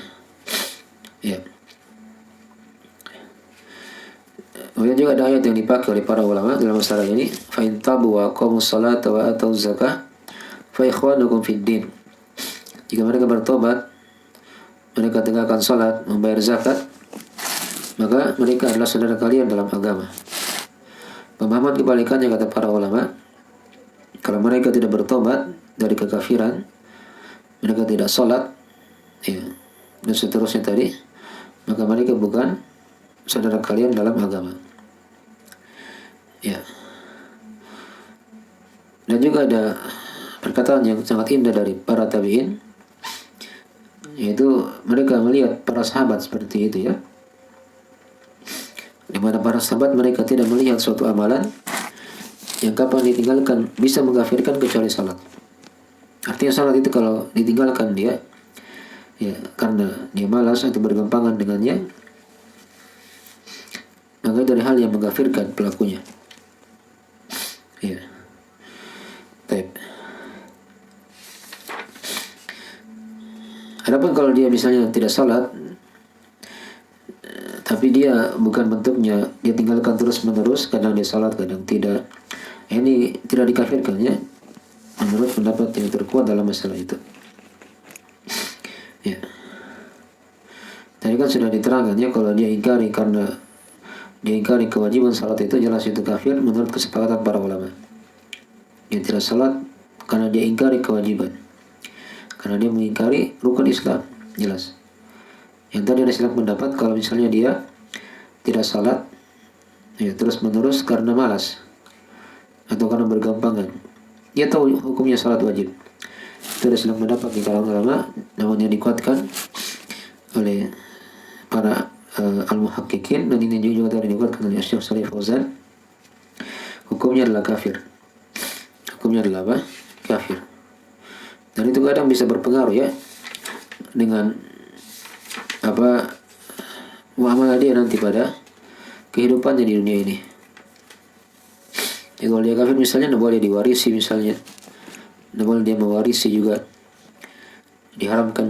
Ya. Kemudian juga ada ayat yang dipakai oleh para ulama dalam masalah ini, fa in tabu wa aqamus salata wa atuz zakah fa ikhwanukum fid din. Jika mereka bertobat, mereka tegakkan salat, membayar zakat, maka mereka adalah saudara kalian dalam agama. Pemahaman kebalikannya kata para ulama, kalau mereka tidak bertobat dari kekafiran, mereka tidak salat, ya, dan seterusnya tadi, maka mereka bukan saudara kalian dalam agama. Ya. Dan juga ada perkataan yang sangat indah dari para tabi'in, yaitu mereka melihat para sahabat seperti itu ya, di mana para sahabat mereka tidak melihat suatu amalan yang kapan ditinggalkan bisa mengkafirkan kecuali salat. Artinya salat itu kalau ditinggalkan dia ya karena dia malas atau bergampangan dengannya, maka dari hal yang mengkafirkan pelakunya. Ya. Baik. Adapun kalau dia misalnya tidak salat, tapi dia bukan bentuknya dia tinggalkan terus menerus, kadang dia salat kadang tidak, ini tidak dikafirkan ya, menurut pendapat yang terkuat dalam masalah itu. Ya. Tadi kan sudah diterangkan ya, kalau dia ingkari karena dia ingkari kewajiban salat itu jelas itu kafir menurut kesepakatan para ulama. Dia tidak salat karena dia ingkari kewajiban, karena dia mengingkari rukun Islam, jelas. Yang tadi ada silang pendapat kalau misalnya dia tidak salat ya terus menerus karena malas atau karena bergampangan, dia tahu hukumnya salat wajib. Itu ada silang pendapat di kalangan ulama, namun yang dikuatkan oleh para al-muhaqqiqin, dan ini juga tadi dikuatkan oleh Syekh Shalih Fauzan, hukumnya adalah kafir. Hukumnya adalah apa? Kafir. Dan itu kadang bisa berpengaruh ya dengan muamalah dia nanti pada kehidupannya di dunia ini. Kalau dia kafir misalnya, tidak boleh diwarisi misalnya, tidak boleh dia mewarisi juga, diharamkan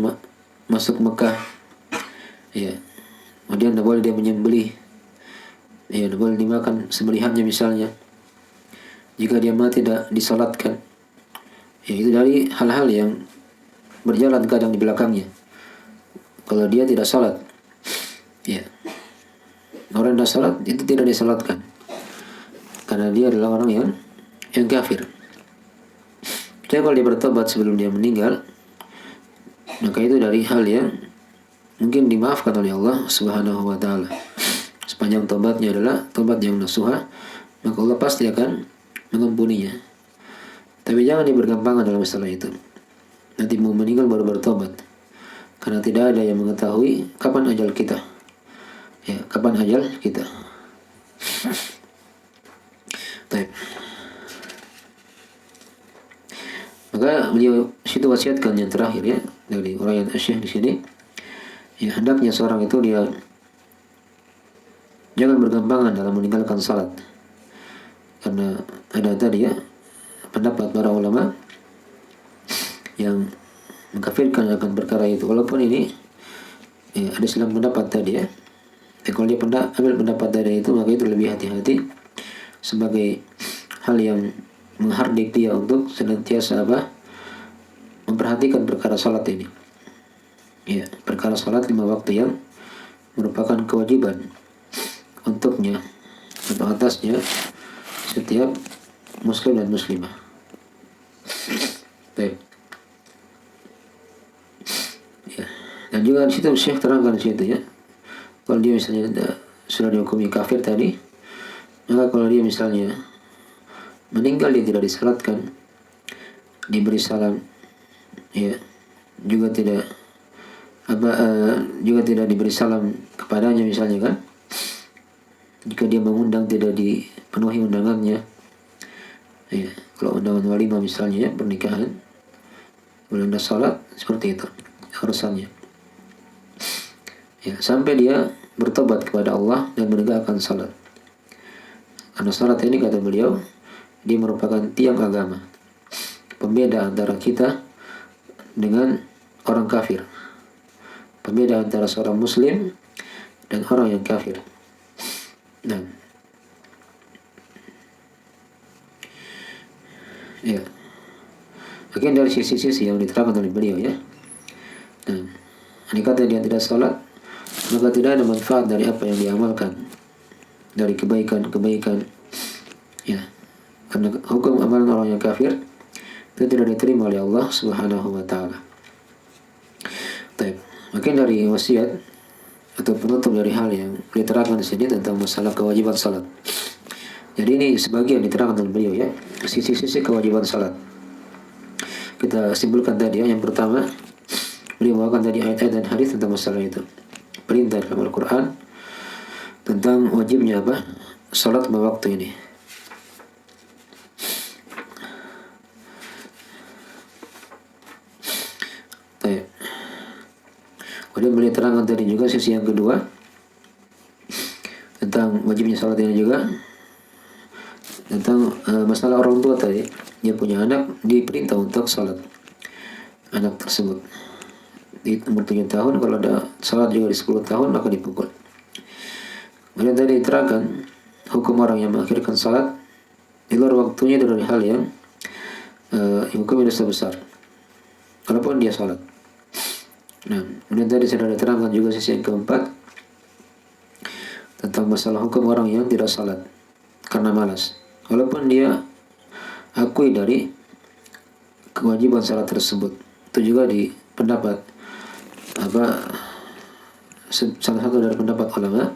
masuk Mekah, ya. Kemudian tidak boleh dia menyembelih, ya, tidak boleh dimakan sembelihannya misalnya. Jika dia mati tidak disalatkan, ya, itu dari hal-hal yang berjalan kadang di belakangnya. Kalau dia tidak salat, ya, orang yang tidak salat itu tidak disalatkan, karena dia adalah orang yang kafir. Jadi kalau dia bertobat sebelum dia meninggal, maka itu dari hal yang mungkin dimaafkan oleh Allah Subhanahu wa taala. Sepanjang tobatnya adalah tobat yang nasuha, maka Allah pasti akan mengampuninya. Tapi jangan dibergampangan dalam masalah itu. Nanti mau meninggal baru bertobat, karena tidak ada yang mengetahui kapan ajal kita. Ya, kapan ajal kita. Baik. Maka beliau situ wasiatkan yang terakhir, ya, dari uraian Syekh di sini. Ya, hendaknya seorang itu dia jangan bergampangan dalam meninggalkan salat. Karena ada tadi, ya, pendapat para ulama yang mengkafirkan akan perkara itu. Walaupun ini, ya, ada silang pendapat tadi, ya. Kalau dia ambil pendapat dari itu, maka itu lebih hati-hati sebagai hal yang menghardik dia untuk senantiasa memperhatikan perkara salat ini. Ya, perkara salat 5 waktu yang merupakan kewajiban untuknya atau atasnya setiap muslim dan muslimah. Baik. Ya. Dan juga di situ Syekh terangkan di situ, ya. Kalau dia misalnya sudah dihukumi kafir tadi, maka kalau dia misalnya meninggal dia tidak disalatkan, diberi salam, ya, juga tidak diberi salam kepadanya misalnya, kan. Jika dia mengundang tidak dipenuhi undangannya, ya, kalau undangan walimah misalnya, ya, pernikahan, kemudian ada salat, seperti itu urusannya. Ya, sampai dia bertobat kepada Allah dan menegakkan salat. Karena salat ini, kata beliau, dia merupakan tiang agama, pembeda antara kita dengan orang kafir, pembeda antara seorang muslim dan orang yang kafir. Nah, ya, mungkin dari sisi-sisi yang diterangkan oleh beliau, ya. Nah, ini kata dia tidak salat, maka tidak ada manfaat dari apa yang diamalkan, dari kebaikan-kebaikan, ya. Karena hukum amalan orang yang kafir itu tidak diterima oleh Allah Subhanahu wa taala. Baik, mungkin dari wasiat atau penutup dari hal yang diterangkan di sini tentang masalah kewajiban salat. Jadi ini sebagian diterangkan oleh beliau, ya, sisi-sisi kewajiban salat. Kita simpulkan tadi, ya. Yang pertama, beliau bawakan tadi ayat-ayat dan hadis tentang masalah itu. Perintah dalam Al-Quran tentang wajibnya salat 5 waktu ini. Baik. Kemudian beliau terangkan tadi juga sisi yang kedua tentang wajibnya salat ini juga, tentang masalah orang tua tadi. Dia punya anak, diperintah untuk salat anak tersebut di umur 7 tahun, kalau ada salat juga di 10 tahun maka dipukul. Kemudian tadi diterangkan hukum orang yang mengakhirkan salat di luar waktunya dari hal yang hukumnya dosa besar, walaupun dia salat. Nah, kemudian tadi sudah diterangkan juga sisi yang keempat tentang masalah hukum orang yang tidak salat karena malas, walaupun dia akui dari kewajiban salat tersebut. Itu juga di pendapat salah satu dari pendapat ulama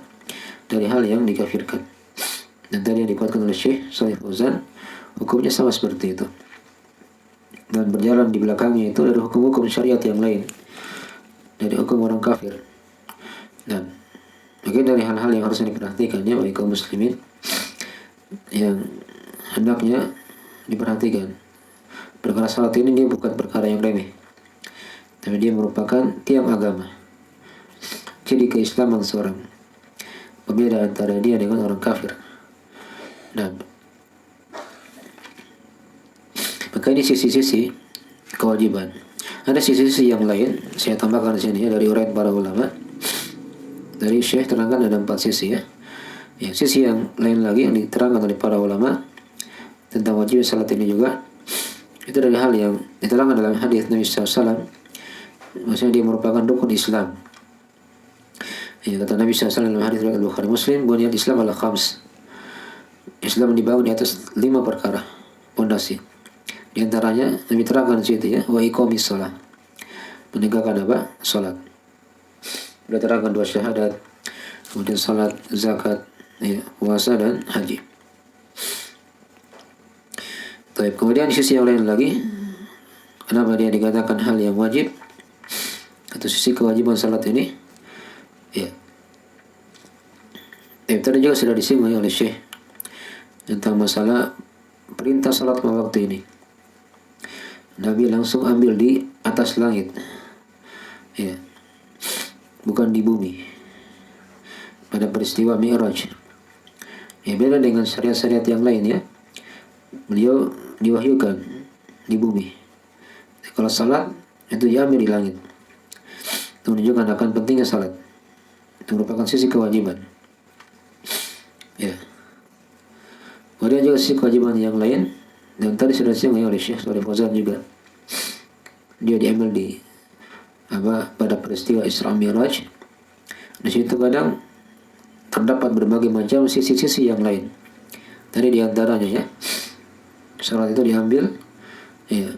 dari hal yang dikafirkan. Dan tadi yang dikuatkan oleh Syekh Shalih Fauzan, hukumnya sama seperti itu. Dan berjalan di belakangnya itu dari hukum-hukum syariat yang lain, dari hukum orang kafir. Dan mungkin dari hal-hal yang harus diperhatikan, ya, bagi kaum muslimin yang hendaknya diperhatikan. Perkara salat ini dia bukan perkara yang remeh, tapi dia merupakan tiang agama. ciri keislaman seorang, pembeda antara dia dengan orang kafir. Nah, maka ini sisi-sisi kewajiban. Ada sisi-sisi yang lain, saya tambahkan di sini ya, dari uraian para ulama. Dari Syekh terangkan ada 4 sisi ya. Ya, sisi yang lain lagi yang diterangkan oleh para ulama tentang wajib salat ini juga, itu dari hal yang diterangkan dalam hadis Nabi SAW. Maksudnya dia merupakan rukun Islam. Ya, kata Nabi SAW dalam hadis riwayat Bukhari Muslim, bunyal Islam ala khams. Islam dibangun di atas 5 perkara pondasi. Di antaranya Nabi terangkan di situ ya, wa iqamis shalah. Menegakkan apa? Salat. Beliau terangkan 2 syahadat, kemudian salat, zakat, ya, puasa dan haji. Baik, kemudian di sisi yang lain lagi, kenapa dia dikatakan hal yang wajib atau sisi kewajiban salat ini? Ya. Tadi juga sudah disinggung oleh Syekh tentang masalah perintah salat waktu ini. Nabi langsung ambil di atas langit, ya, bukan di bumi. Pada peristiwa Mi'raj, ya, beda dengan syariat-syariat yang lain ya. Beliau diwahyukan di bumi. Kalau salat itu diambil di langit. Itu menunjukkan akan pentingnya salat. Itu merupakan sisi kewajiban. Ya. Kemudian juga sisi kewajiban yang lain, dan tadi sudah disinggung oleh Syekh Shalih Fauzan juga. Dia diambil di pada peristiwa Isra Mi'raj. Di situ kadang terdapat berbagai macam sisi-sisi yang lain. Tadi diantaranya ya, salat itu diambil, ya,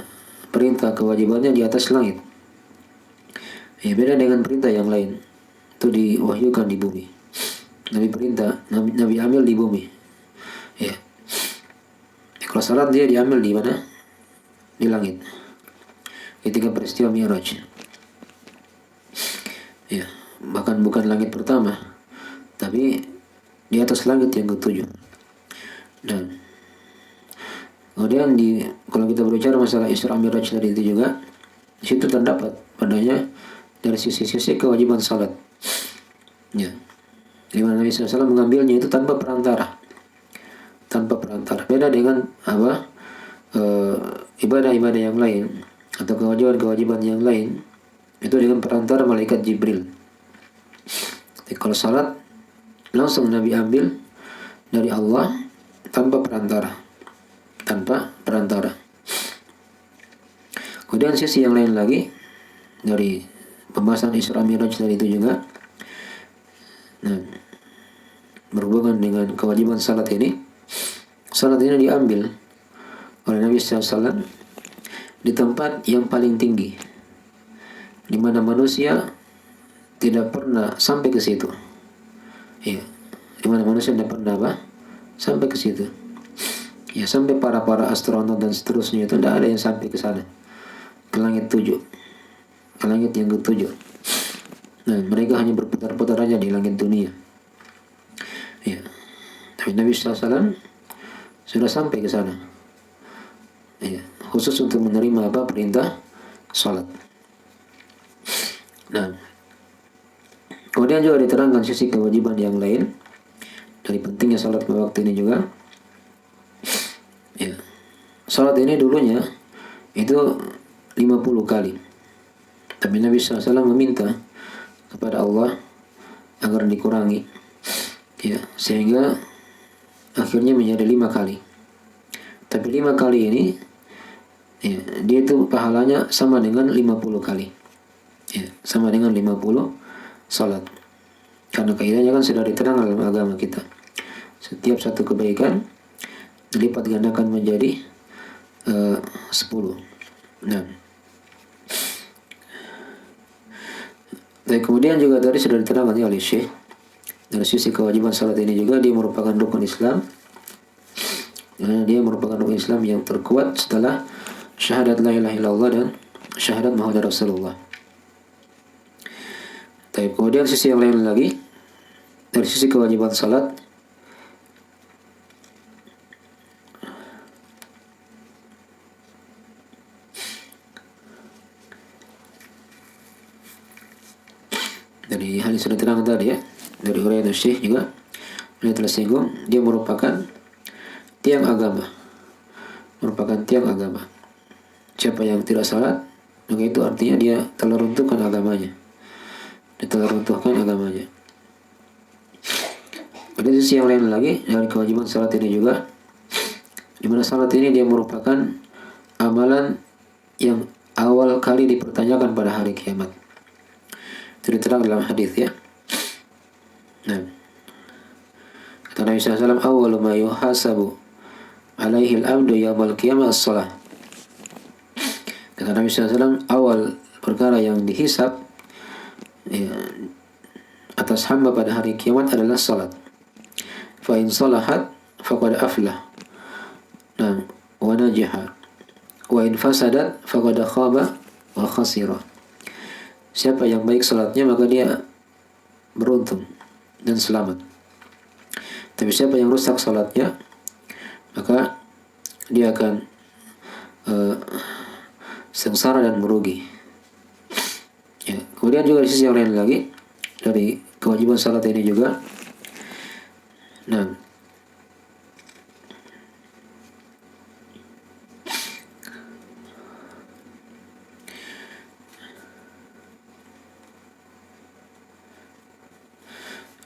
perintah kewajibannya di atas langit. Ya, beda dengan perintah yang lain, itu diwahyukan di bumi. Nabi ambil di bumi. Ya. Kalau salat dia diambil di mana? Di langit. Ketika peristiwa Mi'raj. Ya, bahkan bukan langit pertama, tapi di atas langit yang ke-7. Dan kemudian kalau kita berbicara masalah Isra Mi'raj tadi itu juga, di situ terdapat padanya dari sisi-sisi kewajiban salat. Ya. Di mana Nabi SAW mengambilnya itu tanpa perantara. Beda dengan ibadah-ibadah yang lain atau kewajiban-kewajiban yang lain, itu dengan perantara malaikat Jibril. Jadi, kalau salat langsung Nabi ambil dari Allah tanpa perantara. Kemudian sisi yang lain lagi dari pembahasan Isra Mi'raj tadi itu juga, nah, berhubungan dengan kewajiban salat ini. Salat ini diambil oleh Nabi SAW di tempat yang paling tinggi, di mana manusia tidak pernah sampai ke situ. Ya, di mana manusia tidak pernah sampai ke situ. Ya, sampai para astronot dan seterusnya itu tidak ada yang sampai ke sana, ke langit 7, ke langit yang ke-7. Nah, mereka hanya berputar-putar aja di langit dunia. Ya, tapi Nabi SAW sudah sampai ke sana. Ya, khusus untuk menerima perintah salat. Nah, kemudian juga diterangkan sisi kewajiban yang lain dari pentingnya salat waktu ini juga. Ya, salat ini dulunya itu 50 kali. Tapi Nabi SAW meminta kepada Allah agar dikurangi, ya, sehingga akhirnya menjadi 5 kali. Tapi 5 kali ini, ya, dia itu pahalanya sama dengan 50 kali. Ya, sama dengan 50 salat. Karena kaidahnya kan sudah diterangkan dalam agama kita. Setiap satu kebaikan dilipat gandakan menjadi 10. Nah, dan kemudian juga tadi sudah diterangkan oleh Syekh, dari sisi kewajiban salat ini juga dia merupakan rukun Islam. Dia merupakan rukun Islam yang terkuat setelah syahadat la ilaha illallah dan syahadat Muhammad Rasulullah. Tapi kemudian sisi yang lain lagi, dari sisi kewajiban salat, dari hadis sudah atau syekh juga beliau telah singgung, dia merupakan tiang agama. Siapa yang tidak salat, maka itu artinya dia telah runtuhkan agamanya. Ada sisi yang lain lagi dari kewajiban salat ini juga, di mana salat ini dia merupakan amalan yang awal kali dipertanyakan pada hari kiamat. Itu diterang dalam hadis ya. Nah, kata Nabi SAW, awwalu ma yuhasabu alaihi al-abdu yawmal qiyamah as-salah. Kata Nabi SAW, awal perkara yang dihisab ya, atas hamba pada hari kiamat adalah salat. Fa in salahat faqad aflah. Nah, wa najaha. Wa in fasadat faqad khaba wa khasira. Siapa yang baik salatnya maka dia beruntung dan selamat. Tapi siapa yang rusak salatnya maka dia akan sengsara dan merugi. Ya, kemudian juga di sisi yang lain lagi dari kewajiban salat ini juga, nah,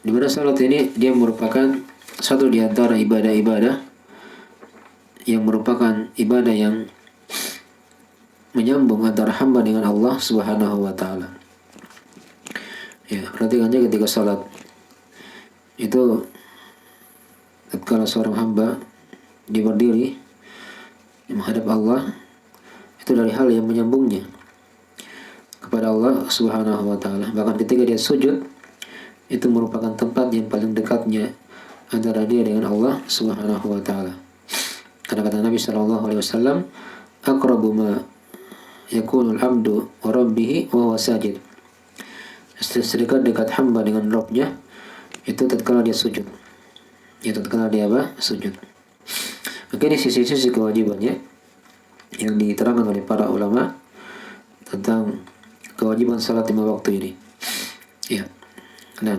di mana salat ini dia merupakan satu di antara ibadah-ibadah yang merupakan ibadah yang menyambung antara hamba dengan Allah Subhanahu wa taala. Ya, perhatikan aja ketika salat itu, tatkala seorang hamba dia berdiri menghadap Allah, itu dari hal yang menyambungnya kepada Allah Subhanahu wa taala. Bahkan ketika dia sujud, itu merupakan tempat yang paling dekatnya antara dia dengan Allah Subhanahu wa taala. Karena kata Nabi sallallahu alaihi wasallam, aqrabu ma yakunul abdu wa rabbih wa huwa sajid. Sedekat hamba dengan Rabbnya itu tatkala dia sujud. Ya, tatkala dia sujud. Maka ini sisi-sisi kewajibannya yang diterangkan oleh para ulama tentang kewajiban salat 5 waktu ini. Ya. Nah,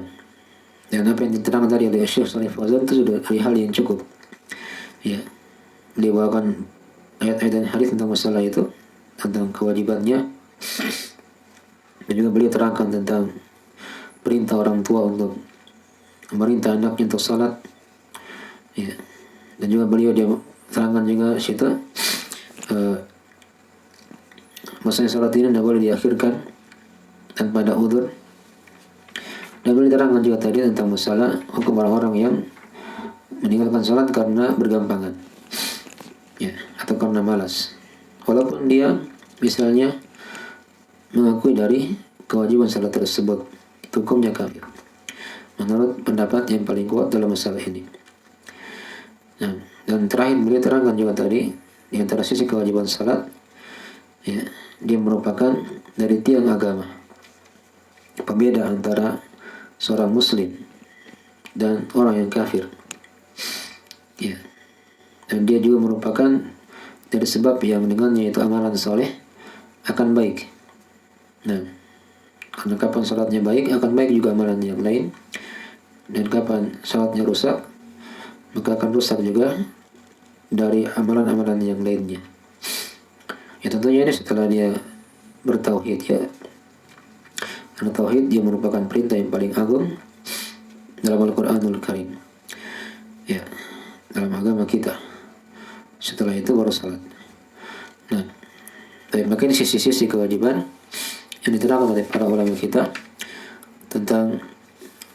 dan apa yang diterangkan tadi oleh Syekh Shalih Fauzan itu sudah dari hal yang cukup. Ya. Beliau bawakan ayat-ayat dan hadis tentang masalah itu, tentang kewajibannya, dan juga beliau terangkan tentang perintah orang tua untuk memerintah anaknya untuk salat. Ya. Dan juga beliau dia terangkan juga situ masalah salat ini tidak boleh diakhirkan tanpa ada udzur. Dan beliau terangkan juga tadi tentang masalah hukum orang-orang yang meninggalkan salat karena bergampangan, ya, atau karena malas, walaupun dia misalnya mengakui dari kewajiban salat tersebut, itu hukumnya kafir menurut pendapat yang paling kuat dalam masalah ini. Nah, dan terakhir beliau terangkan juga tadi di antara sisi kewajiban salat, ya, dia merupakan dari tiang agama, pembeda antara seorang muslim dan orang yang kafir. Ya. Dan dia juga merupakan dari sebab yang dengannya itu amalan soleh akan baik. Nah, karena kapan salatnya baik, akan baik juga amalan yang lain. Dan kapan salatnya rusak, maka akan rusak juga dari amalan-amalan yang lainnya. Ya, tentunya ini setelah dia bertauhid, ya. Karena tauhid dia merupakan perintah yang paling agung dalam Al-Quranul Karim, ya, dalam agama kita. Setelah itu baru salat. Nah, maka ini sisi-sisi kewajiban yang diterangkan oleh para ulama kita tentang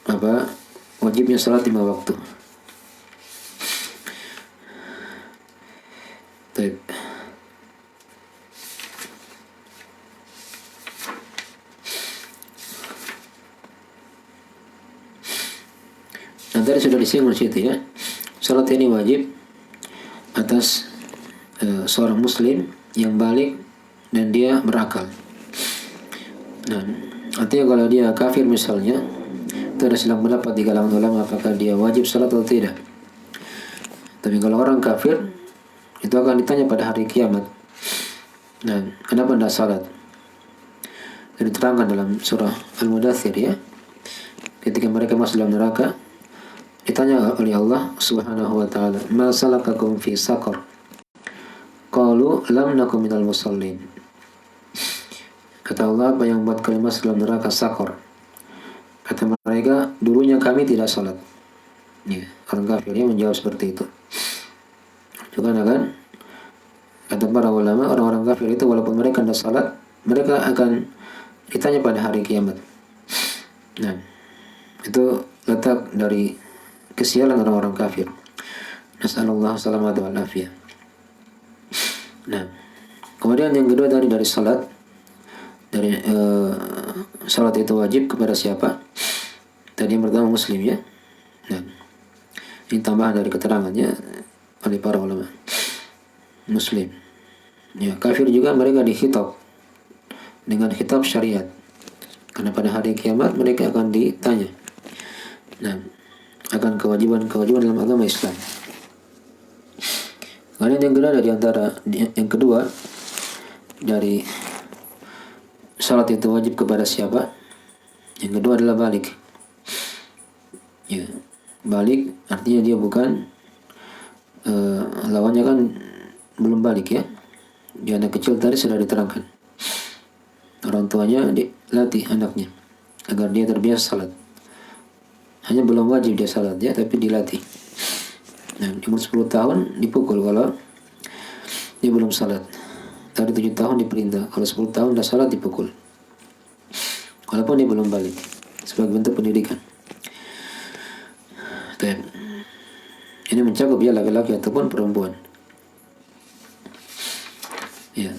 apa wajibnya salat 5 waktu. Baik. Nah, tadi sudah disinggung situ, ya. Salat ini wajib atas seorang muslim yang balik dan dia berakal. Nah, artinya kalau dia kafir misalnya, itu ada silang pendapat di kalangan ulama apakah dia wajib salat atau tidak. Tapi kalau orang kafir itu akan ditanya pada hari kiamat, nah, kenapa tidak salat? Dan diterangkan dalam surah Al-Mudaththir, ya, ketika mereka masuk dalam neraka, ditanya oleh Allah Subhanahu wa taala, "Ma salakakum fi saqar?" Qalu lam nakum minal musallin. Kata Allah, apa yang membuat kalian masuk dalam neraka Saqar? Kata mereka, dulunya kami tidak salat. Ya, orang kafirnya menjawab seperti itu. Juga kan, kata para ulama, orang-orang kafir itu walaupun mereka tidak salat, mereka akan ditanya pada hari kiamat. Nah, itu letak dari kesialan orang-orang kafir. Nasallallahu salamatu wal afiyah. Nah, kemudian yang kedua dari salat, dari salat itu wajib kepada siapa? Tadi yang pertama muslim ya. Nah, ini tambahan dari keterangannya oleh para ulama. Muslim. Ya, kafir juga mereka dikhitab dengan khitab syariat. Karena pada hari kiamat mereka akan ditanya. Nah, akan kewajiban-kewajiban dalam agama Islam. Kemudian yang kedua dari salat itu wajib kepada siapa? Yang kedua adalah balik. Ya, balik artinya dia bukan lawannya kan belum balik ya. Dia anak kecil tadi sudah diterangkan. Orang tuanya dilatih anaknya agar dia terbiasa salat. Hanya belum wajib dia salat ya, tapi dilatih. Nah, di umur 10 tahun dipukul kalau dia belum salat. Dari 7 tahun diperintah, kalau 10 tahun dah salat dipukul. Walaupun dia belum balik, sebagai bentuk pendidikan. Dan ini mencakup ya laki-laki ataupun perempuan. Ya.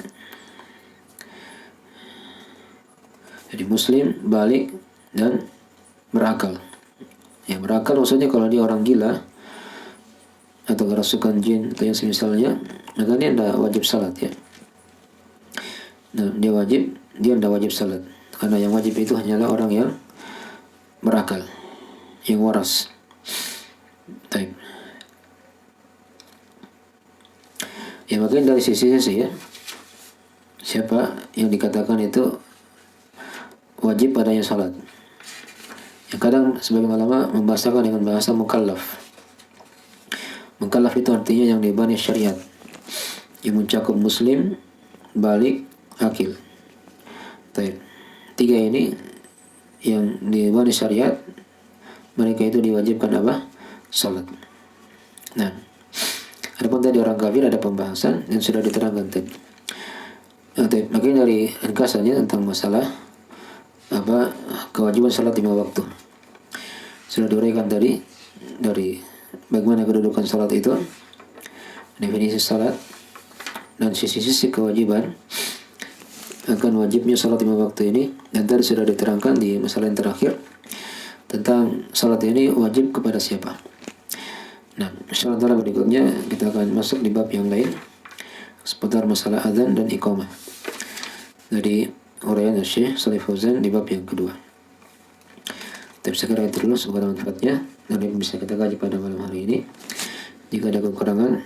Jadi muslim, balik, dan berakal. Ya, berakal maksudnya kalau dia orang gila atau kerasukan jin atau yang semisalnya, maka dia tidak wajib salat ya. Nah, dia tidak wajib salat. Karena yang wajib itu hanyalah orang yang berakal, yang waras. Baik. Ya, mungkin dari sisi-sisi ya, siapa yang dikatakan itu wajib padanya salat. Yang kadang sebagian ulama membahasakan dengan bahasa mukallaf. Mukallaf itu artinya yang dibani syariat, yang mencakup muslim, balik, akil. Baik. 3 ini yang dibani syariat, mereka itu diwajibkan apa? Salat. Nah, adapun tadi orang kafir ada pembahasan yang sudah diterangkan tadi. Makanya dari ringkasannya tentang masalah apa kewajiban salat 5 waktu sudah diuraikan tadi, dari bagaimana kedudukan salat itu, definisi salat, dan sisi-sisi kewajiban akan wajibnya salat 5 waktu ini. Dan tadi sudah diterangkan di masalah yang terakhir tentang salat ini wajib kepada siapa. Nah, insyaallah berikutnya kita akan masuk di bab yang lain seputar masalah adzan dan iqamah dari uraian Syekh Shalih Fauzan di bab yang kedua. Tapi sekarang itu dulu, semoga manfaatnya dan yang bisa kita kaji pada malam hari ini. Jika ada kekurangan,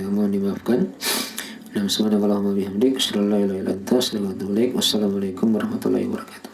mohon dimaafkan. Subhanallahumma bihamdik, asyhadu an la ilaha illa anta, astaghfiruka wa atubu ilaik. Wassalamualaikum warahmatullahi wabarakatuh.